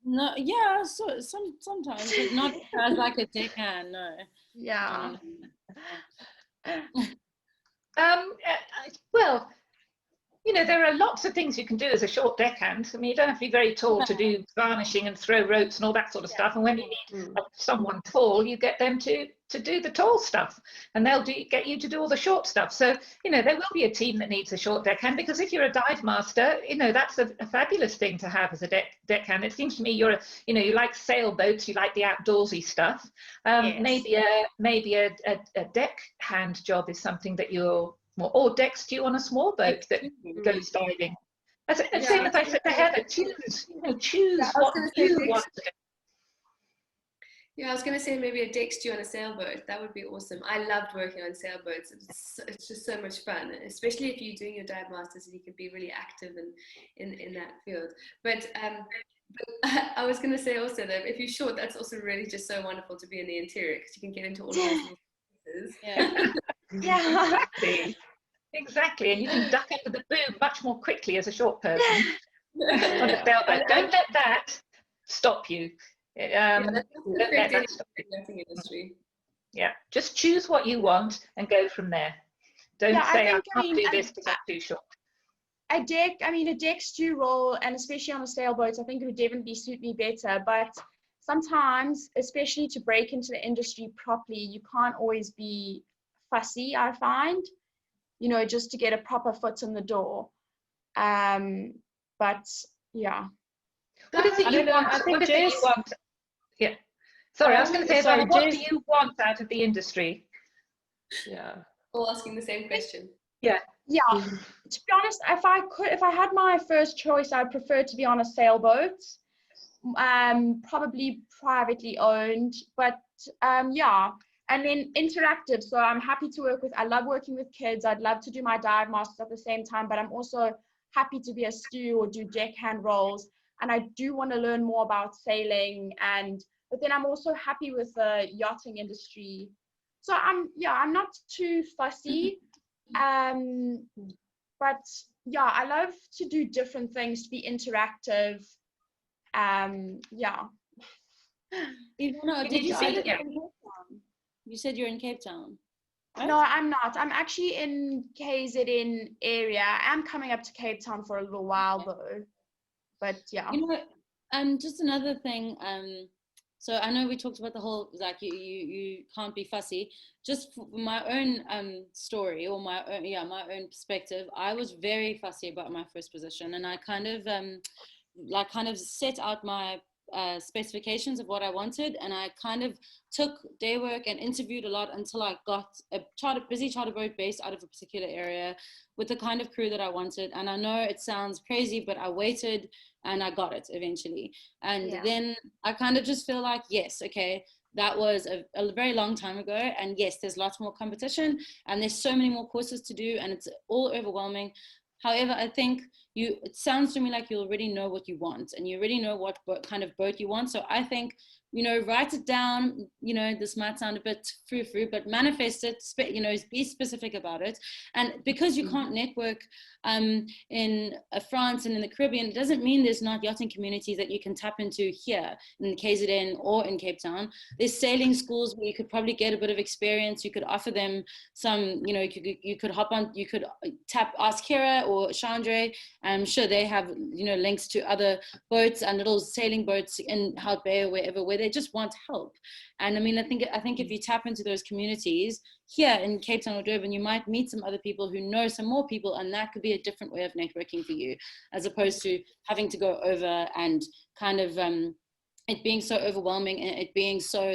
No, yeah, so sometimes, but not as like a deckhand, no. Yeah. Well, you know, there are lots of things you can do as a short deckhand. I mean, you don't have to be very tall to do varnishing and throw ropes and all that sort of stuff. And when you need someone tall, you get them to do the tall stuff, and they'll get you to do all the short stuff. So, you know, there will be a team that needs a short deckhand, because if you're a dive master, you know, that's a fabulous thing to have as a deckhand. It seems to me you like sailboats, you like the outdoorsy stuff. Yes. Maybe a deckhand job is something that you're more, or deck stew on a small boat that goes diving. Same as I said to Heather, choose what you want to do. Yeah, I was going to say maybe a deck stew on a sailboat. That would be awesome. I loved working on sailboats. It's just so much fun, especially if you're doing your dive masters and you can be really active in that field. But I was going to say also that if you're short, that's also really just so wonderful to be in the interior, because you can get into all of those little places. Yeah. Exactly, and you can duck under the boom much more quickly as a short person on a sailboat. Don't let that stop you. Don't let that stop you. Industry. Yeah, just choose what you want and go from there. Don't say I can't do this because I'm too short. A deck stew role, and especially on a sailboat, I think it would definitely suit me better. But sometimes, especially to break into the industry properly, you can't always be fussy, I find. You know, just to get a proper foot in the door. But yeah. What is it you want? What is it you want? Yeah. Sorry, I was going to say, what do you want out of the industry? Yeah. All asking the same question. Yeah. Yeah. To be honest, if I had my first choice, I'd prefer to be on a sailboat. Probably privately owned, but yeah. And then interactive, so I'm happy to I love working with kids. I'd love to do my dive masters at the same time, but I'm also happy to be a stew or do deckhand roles. And I do want to learn more about sailing, but then I'm also happy with the yachting industry. So I'm not too fussy. But yeah, I love to do different things, to be interactive. Yeah. Ivana, did you say that? You said you're in Cape Town, right? No, I'm not. I'm actually in KZN area. I'm coming up to Cape Town for a little while though. But yeah. You know, just another thing. So I know we talked about the whole, like, you can't be fussy. Just for my own story, or my own perspective, I was very fussy about my first position, and I kind of set out my specifications of what I wanted, and I kind of took day work and interviewed a lot until I got a busy charter boat based out of a particular area with the kind of crew that I wanted. And I know it sounds crazy, but I waited and I got it eventually. And then I kind of just feel like, yes, okay, that was a very long time ago, and yes, there's lots more competition and there's so many more courses to do, and it's all overwhelming. However, I think it sounds to me like you already know what you want, and you already know what kind of boat you want. So I think, you know, write it down. You know, this might sound a bit frou-frou, but manifest it, you know, be specific about it. And because you can't network in France and in the Caribbean, it doesn't mean there's not yachting communities that you can tap into here in KZN or in Cape Town. There's sailing schools where you could probably get a bit of experience. You could offer them some, you know, you could hop on, you could ask Cieara or Chandra. I'm sure they have, you know, links to other boats and little sailing boats in Hout Bay or wherever, where they just want help. And I mean, I think if you tap into those communities here in Cape Town or Durban, you might meet some other people who know some more people, and that could be a different way of networking for you, as opposed to having to go over and kind of it being so overwhelming, and it being so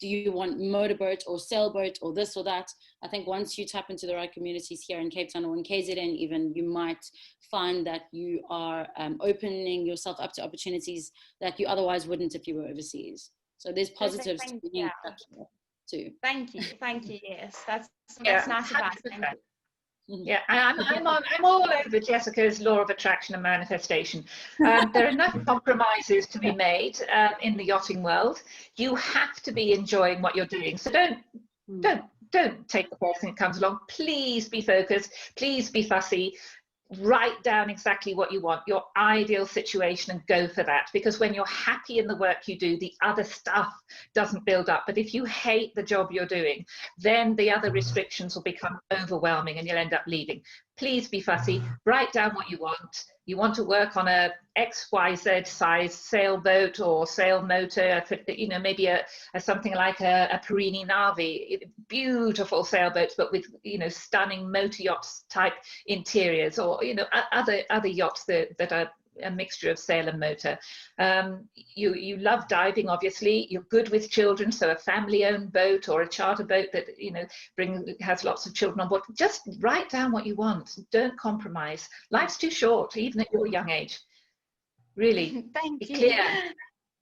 do you want motorboat or sailboat or this or that? I think once you tap into the right communities here in Cape Town or in KZN even, you might find that you are opening yourself up to opportunities that you otherwise wouldn't if you were overseas. So there's positives to being too. Thank you, yes. That's nice advice. Thank you. Yeah, I'm all over Jessica's law of attraction and manifestation. There are enough compromises to be made in the yachting world. You have to be enjoying what you're doing. So don't take the first thing that comes along. Please be focused. Please be fussy. Write down exactly what you want, your ideal situation, and go for that. Because when you're happy in the work you do, the other stuff doesn't build up. But if you hate the job you're doing, then the other restrictions will become overwhelming and you'll end up leaving. Please be fussy. Write down what you want. You want to work on a XYZ size sailboat or sail motor, you know, maybe something like a Perini Navi, beautiful sailboats, but with, you know, stunning motor yachts type interiors, or, you know, other yachts that are a mixture of sail and motor. You love diving, obviously. You're good with children, so a family-owned boat or a charter boat that, you know, has lots of children on board. Just write down what you want. Don't compromise. Life's too short, even at your young age. Really. Thank be you. clear.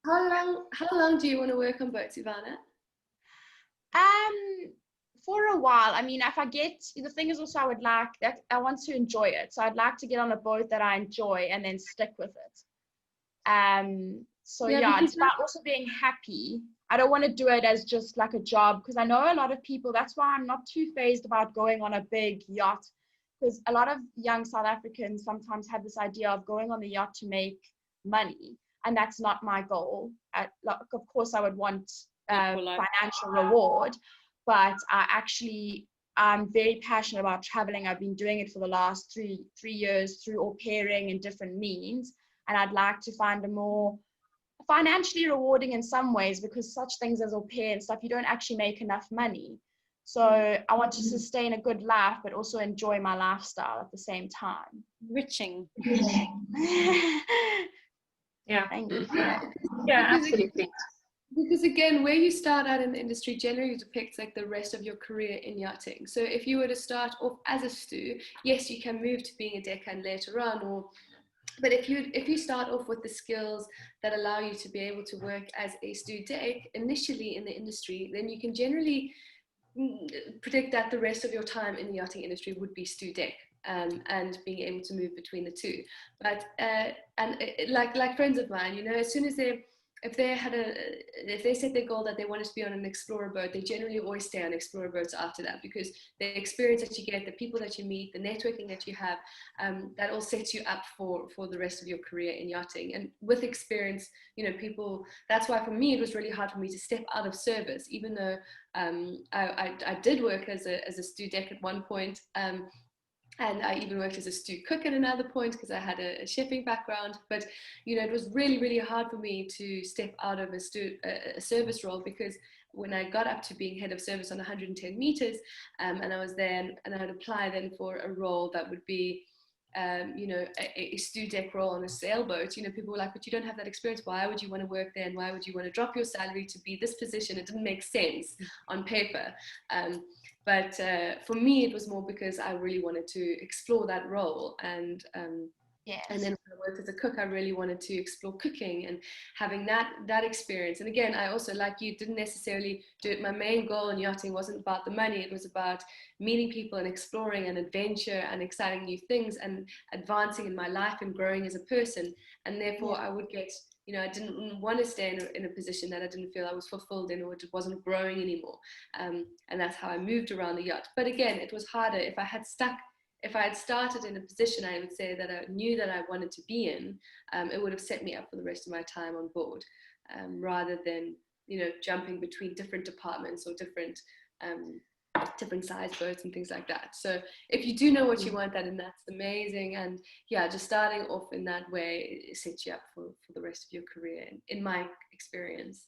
How long do you want to work on boats, Ivana? For a while. I mean, if I get, the thing is also I want to enjoy it. So I'd like to get on a boat that I enjoy and then stick with it. So yeah, it's about also being happy. I don't want to do it as just like a job, because I know a lot of people, that's why I'm not too fazed about going on a big yacht, because a lot of young South Africans sometimes have this idea of going on the yacht to make money, and that's not my goal. Of course I would want financial reward, but I'm very passionate about traveling. I've been doing it for the last three years through au pairing and different means, and I'd like to find a more financially rewarding in some ways, because such things as au pair and stuff, you don't actually make enough money. So I want to sustain a good life, but also enjoy my lifestyle at the same time. Enriching. Yeah. Thank you. Yeah, absolutely. Because again, where you start out in the industry generally depicts like the rest of your career in yachting. So if you were to start off as a stew, yes, you can move to being a deckhand later on, but if you start off with the skills that allow you to be able to work as a stew deck initially in the industry, then you can generally predict that the rest of your time in the yachting industry would be stew deck. And being able to move between the two. But like friends of mine, you know, as soon as if they set their goal that they wanted to be on an explorer boat, they generally always stay on explorer boats after that, because the experience that you get, the people that you meet, the networking that you have, that all sets you up for the rest of your career in yachting. And with experience, you know, that's why for me it was really hard for me to step out of service, even though I did work as a stew deck at one point. And I even worked as a stew cook at another point because I had a chefing background. But, you know, it was really, really hard for me to step out of a service role, because when I got up to being head of service on 110 meters, and I was there and I would apply then for a role that would be, you know, a stew deck role on a sailboat, you know, people were like, but you don't have that experience. Why would you want to work there? And why would you want to drop your salary to be this position? It didn't make sense on paper. But for me, it was more because I really wanted to explore that role. And Yes. And then when I worked as a cook, I really wanted to explore cooking and having that experience. And again, I also, like you, didn't necessarily do it. My main goal in yachting wasn't about the money. It was about meeting people and exploring and adventure and exciting new things and advancing in my life and growing as a person. And therefore, I would get, you know, I didn't want to stay in a position that I didn't feel I was fulfilled in, or it wasn't growing anymore. And that's how I moved around the yacht. But again, it was harder. If I had started in a position, I would say, that I knew that I wanted to be in, it would have set me up for the rest of my time on board, rather than, you know, jumping between different departments or different size boats and things like that. So if you do know what you want, then that's amazing. And yeah, just starting off in that way, it sets you up for the rest of your career, in my experience.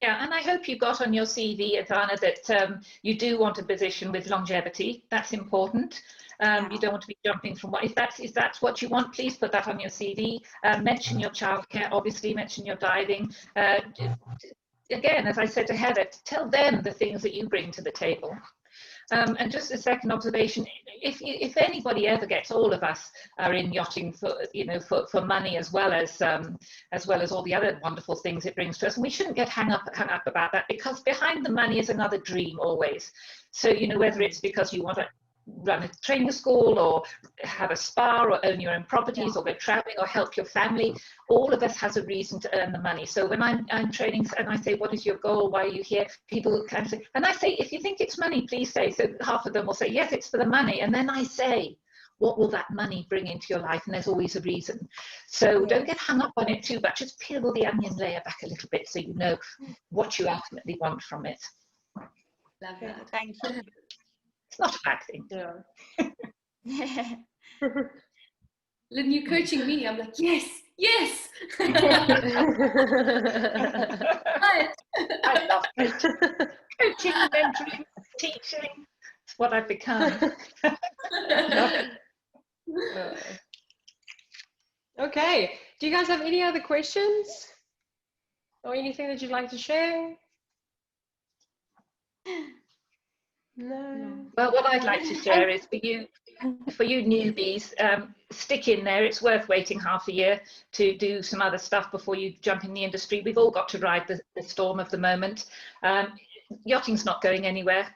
Yeah, and I hope you got on your CV, Ivana, that you do want a position with longevity. That's important. You don't want to be jumping from if that's what you want, please put that on your CV. Mention your childcare, obviously, mention your diving. Again, as I said to Heather, tell them the things that you bring to the table. And just a second observation: if anybody ever gets, all of us are in yachting for money, as well as all the other wonderful things it brings to us, and we shouldn't get hung up about that, because behind the money is another dream always. So, you know, whether it's because you want to run a training school or have a spa or own your own properties or go traveling or help your family. All of us has a reason to earn the money. So when I'm training and I say, what is your goal? Why are you here? People kind of say, and I say, if you think it's money, please say. So half of them will say, yes, it's for the money. And then I say, what will that money bring into your life? And there's always a reason. So don't get hung up on it too much. Just peel the onion layer back a little bit so you know what you ultimately want from it. Love that. Thank you. It's not a bad thing. Yeah. Lynne, you're coaching me. I'm like, yes, yes. I love it. Coaching, mentoring, teaching. It's what I've become. Love it. Okay. Do you guys have any other questions or anything that you'd like to share? No. Well, what I'd like to share is for you newbies, stick in there. It's worth waiting half a year to do some other stuff before you jump in the industry. We've all got to ride the storm of the moment. Yachting's not going anywhere.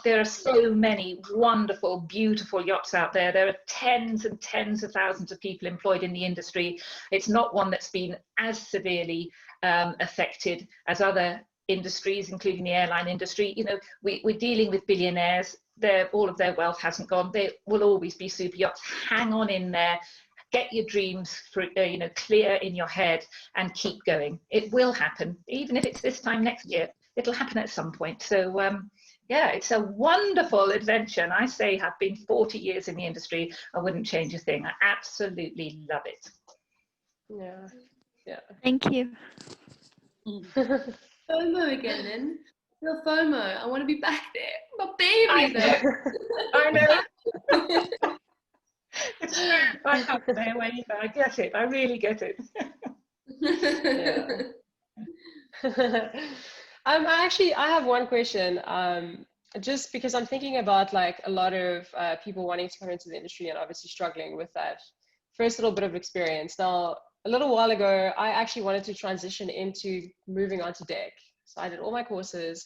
There are so many wonderful, beautiful yachts out there. There are tens and tens of thousands of people employed in the industry. It's not one that's been as severely affected as other industries, including the airline industry. You know, we're dealing with billionaires. All of their wealth hasn't gone. There will always be super yachts. Hang on in there. Get your dreams clear in your head and keep going. It will happen, even if it's this time next year. It'll happen at some point. So yeah, it's a wonderful adventure. And I say, I've been 40 years in the industry. I wouldn't change a thing. I absolutely love it. Yeah. Yeah. Thank you. FOMO again, Lynne. Real FOMO. I want to be back there. My baby, though. I know. It's true. I have to stay away, but I get it. I really get it. I have one question. Just because I'm thinking about like a lot of people wanting to come into the industry and obviously struggling with that first little bit of experience. Now, a little while ago, I actually wanted to transition into moving onto deck. So I did all my courses,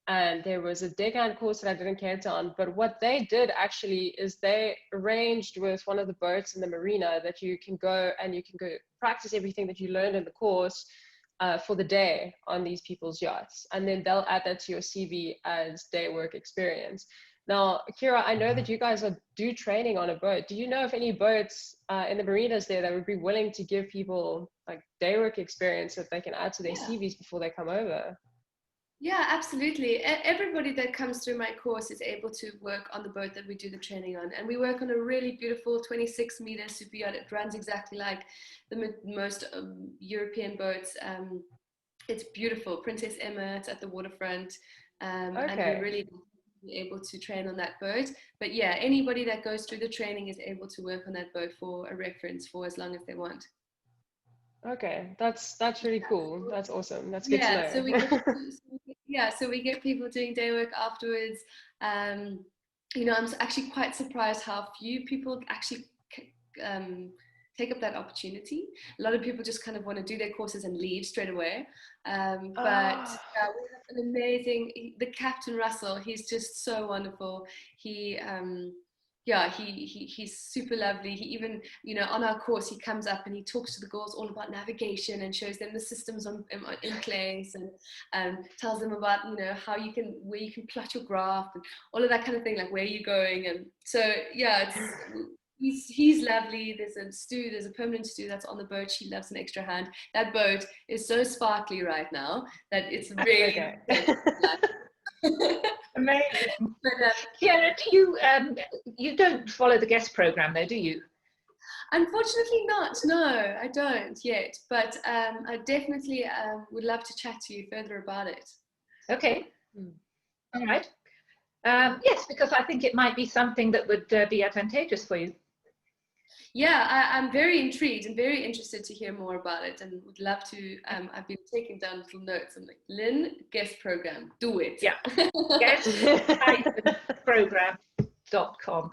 and there was a deckhand course that I did in Cape Town. But what they did actually is they arranged with one of the boats in the marina that you can go practice everything that you learned in the course for the day on these people's yachts. And then they'll add that to your CV as day work experience. Now, Cieara, I know that you guys do training on a boat. Do you know of any boats in the marinas there that would be willing to give people like day work experience that they can add to their CVs before they come over? Yeah, absolutely. Everybody that comes through my course is able to work on the boat that we do the training on. And we work on a really beautiful 26-meter super yacht. It runs exactly like the most European boats. It's beautiful. Princess Emma, it's at the waterfront. And we're really able to train on that boat. But yeah, anybody that goes through the training is able to work on that boat for a reference for as long as they want. Okay, that's really cool. That's awesome. That's good to know. So we get people doing day work afterwards. You know, I'm actually quite surprised how few people actually take up that opportunity. A lot of people just kind of want to do their courses and leave straight away. But we have an amazing, the Captain Russell, he's just so wonderful. He's super lovely. He even, you know, on our course, he comes up and he talks to the girls all about navigation and shows them the systems in place and tells them about, you know, where you can plot your graph and all of that kind of thing, like where you're going. And so, yeah, he's lovely. There's a permanent stew that's on the boat. She loves an extra hand. That boat is so sparkly right now that it's really amazing. Cieara, you don't follow the guest program though, do you? Unfortunately not. No, I don't yet. But I definitely would love to chat to you further about it. Okay. All right. Yes, because I think it might be something that would be advantageous for you. Yeah, I'm very intrigued and very interested to hear more about it, and would love to. I've been taking down little notes. I'm like, Lynne, guest program, do it. Yeah, guest-program.com.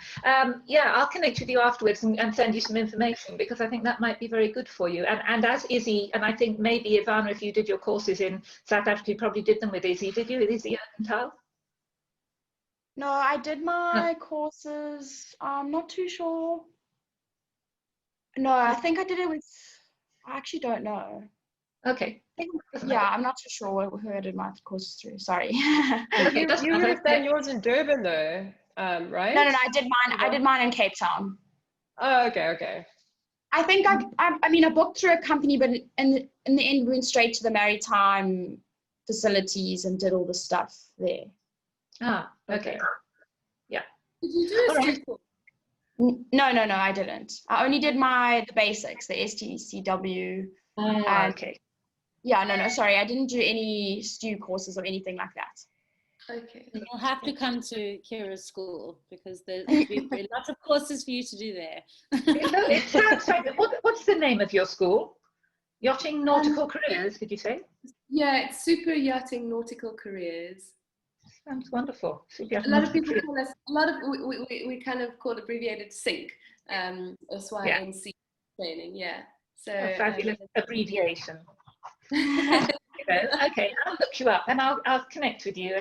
Yeah, I'll connect with you afterwards and send you some information, because I think that might be very good for you. And as Izzy, and I think maybe Ivana, if you did your courses in South Africa, you probably did them with Izzy. Did you with Izzy Erkental? No, I did my courses. I'm not too sure. No, I think I did it with. I actually don't know. Okay. Yeah, I'm not too sure who I did my courses through. Sorry. Okay, You doesn't would matter. have done yours in Durban though, right? No, I did mine. I did mine in Cape Town. Oh, okay. I think I mean I booked through a company, but in the end we went straight to the maritime facilities and did all the stuff there. Ah, okay. Yeah. Did you do a All right. stew course? No, I didn't. I only did the basics, the STCW. And Okay. yeah, no, sorry, I didn't do any stew courses or anything like that. Okay. You'll have to come to Cieara's school because there's lots of courses for you to do there. It sounds like, what's the name of your school? Yachting Nautical Careers, did you say? Yeah, it's Super Yachting Nautical Careers. Sounds wonderful. A lot of people call us, we kind of call it abbreviated SYNC, SYNC training, yeah. So fabulous abbreviation. Okay, I'll look you up and I'll connect with you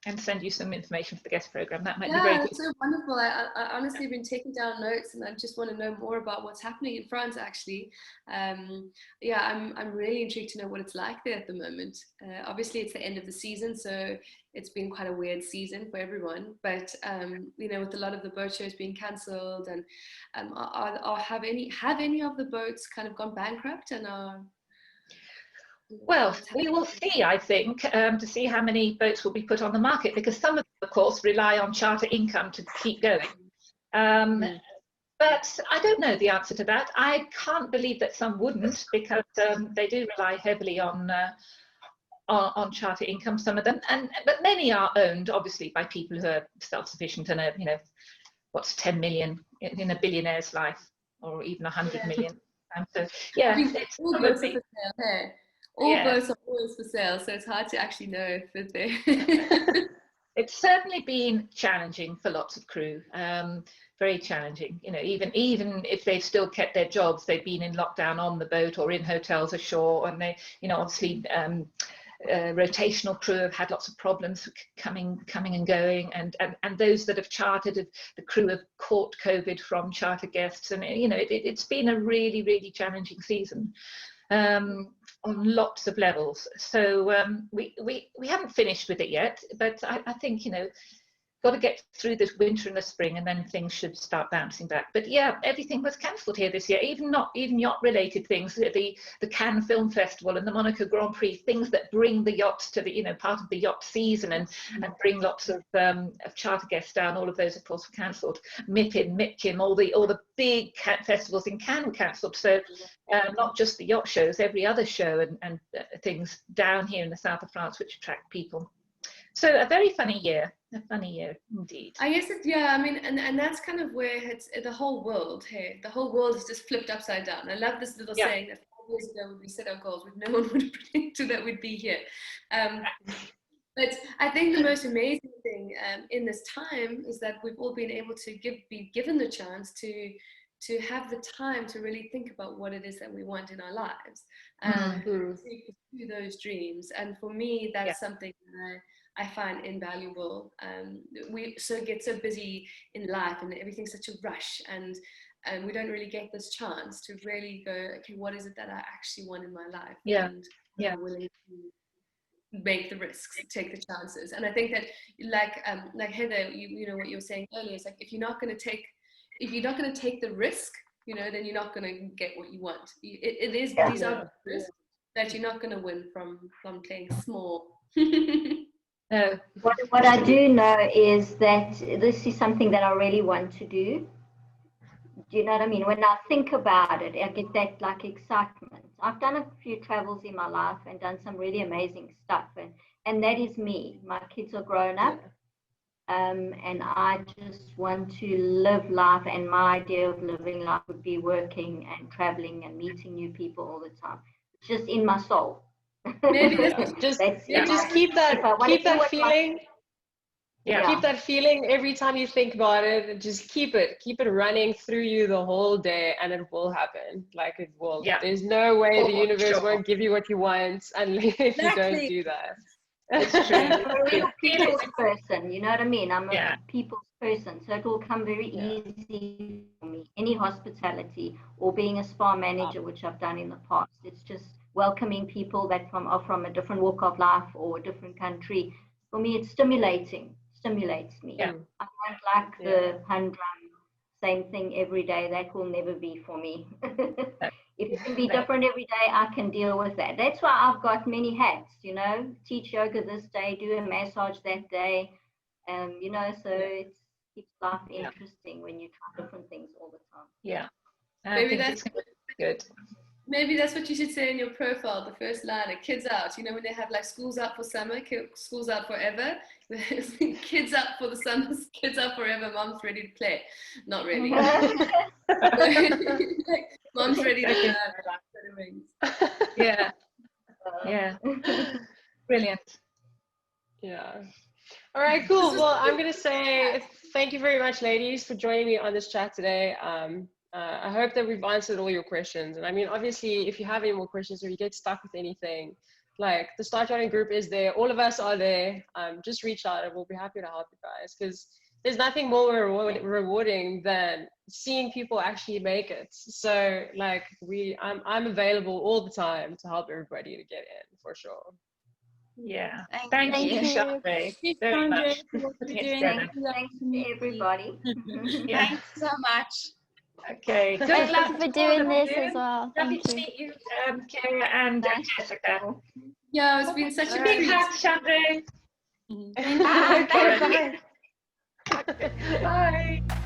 and send you some information for the guest program. That might be very good. It's so wonderful. I honestly have been taking down notes and I just want to know more about what's happening in France actually. I'm really intrigued to know what it's like there at the moment. Obviously it's the end of the season, so it's been quite a weird season for everyone, but with a lot of the boat shows being cancelled and have any of the boats kind of gone bankrupt and are... Well, we will see, I think, to see how many boats will be put on the market, because some of them, of course, rely on charter income to keep going. But I don't know the answer to that. I can't believe that some wouldn't, because they do rely heavily on charter income, some of them, but many are owned, obviously, by people who are self-sufficient and what's 10 million in a billionaire's life, or even 100 million. So yeah, it's probably... All boats are always for sale, so it's hard to actually know if they're... It's certainly been challenging for lots of crew, very challenging. Even if they've still kept their jobs, they've been in lockdown on the boat or in hotels ashore, and they, obviously rotational crew have had lots of problems coming and going, and those that have chartered, the crew have caught COVID from charter guests, and it's been a really, really challenging season. On lots of levels, so we haven't finished with it yet, but I think got to get through this winter and the spring, and then things should start bouncing back. But yeah, everything was cancelled here this year, even yacht related things, the Cannes Film Festival and the Monaco Grand Prix, things that bring the yachts to the part of the yacht season and bring lots of charter guests down. All of those, of course, were cancelled. MIPIM, all the big festivals in Cannes were cancelled. So not just the yacht shows, every other show and things down here in the south of France which attract people. So a very funny year indeed. I guess and that's kind of where it's the whole world is just flipped upside down. I love this little saying that 4 years ago when we set our goals, no one would have predicted that we'd be here. But I think the most amazing thing in this time is that we've all been able to be given the chance to have the time to really think about what it is that we want in our lives, to pursue those dreams. And for me, that's something that I find invaluable. We get so busy in life and everything's such a rush, and we don't really get this chance to really go, okay, what is it that I actually want in my life? And I'm willing to make the risks, take the chances. And I think that like Heather, you know what you were saying earlier, is like if you're not going to take the risk, then you're not going to get what you want. These are risks that you're not going to win from playing small. No. What I do know is that this is something that I really want to do. Do you know what I mean? When I think about it, I get that like excitement. I've done a few travels in my life and done some really amazing stuff, and that is me. My kids are grown up, and I just want to live life, and my idea of living life would be working and traveling and meeting new people all the time. It's just in my soul. Maybe just keep that feeling. Keep that feeling every time you think about it, and just keep it running through you the whole day, and it will happen. Like it will. There's no way the universe won't give you what you want unless you don't do that. It's true. I'm a real people's person, you know what I mean? I'm a people's person, so it will come very easy for me. Any hospitality or being a spa manager, which I've done in the past, it's just welcoming people that are from a different walk of life or a different country. For me, it's stimulates me. Yeah. I don't like the humdrum same thing every day. That will never be for me. If it can be different every day, I can deal with that. That's why I've got many hats, you know, teach yoga this day, do a massage that day, you know, so it keeps life interesting when you try different things all the time. Yeah. Maybe that's good. Maybe that's what you should say in your profile, the first line, kids out. You know, when they have like schools out for summer, schools out forever, kids out for the summer, kids out forever, mom's ready to play. Not really. Mom's ready to learn. Yeah. Yeah. Brilliant. Yeah. All right, cool. Well, I'm going to say thank you very much, ladies, for joining me on this chat today. I hope that we've answered all your questions. And I mean, obviously, if you have any more questions or you get stuck with anything, like the Start Yachting group is there. All of us are there. Just reach out and we'll be happy to help you guys, because there's nothing more rewarding than seeing people actually make it. So like I'm available all the time to help everybody to get in, for sure. Yeah. Thank you, Chandra, very much. Thanks to everybody. Thanks so much. Okay. Good Thank luck you for doing this as well. Lovely to meet you, Cieara and Jessica. Yeah, it's been such a Big treat. hug, Chandra. Bye. Bye.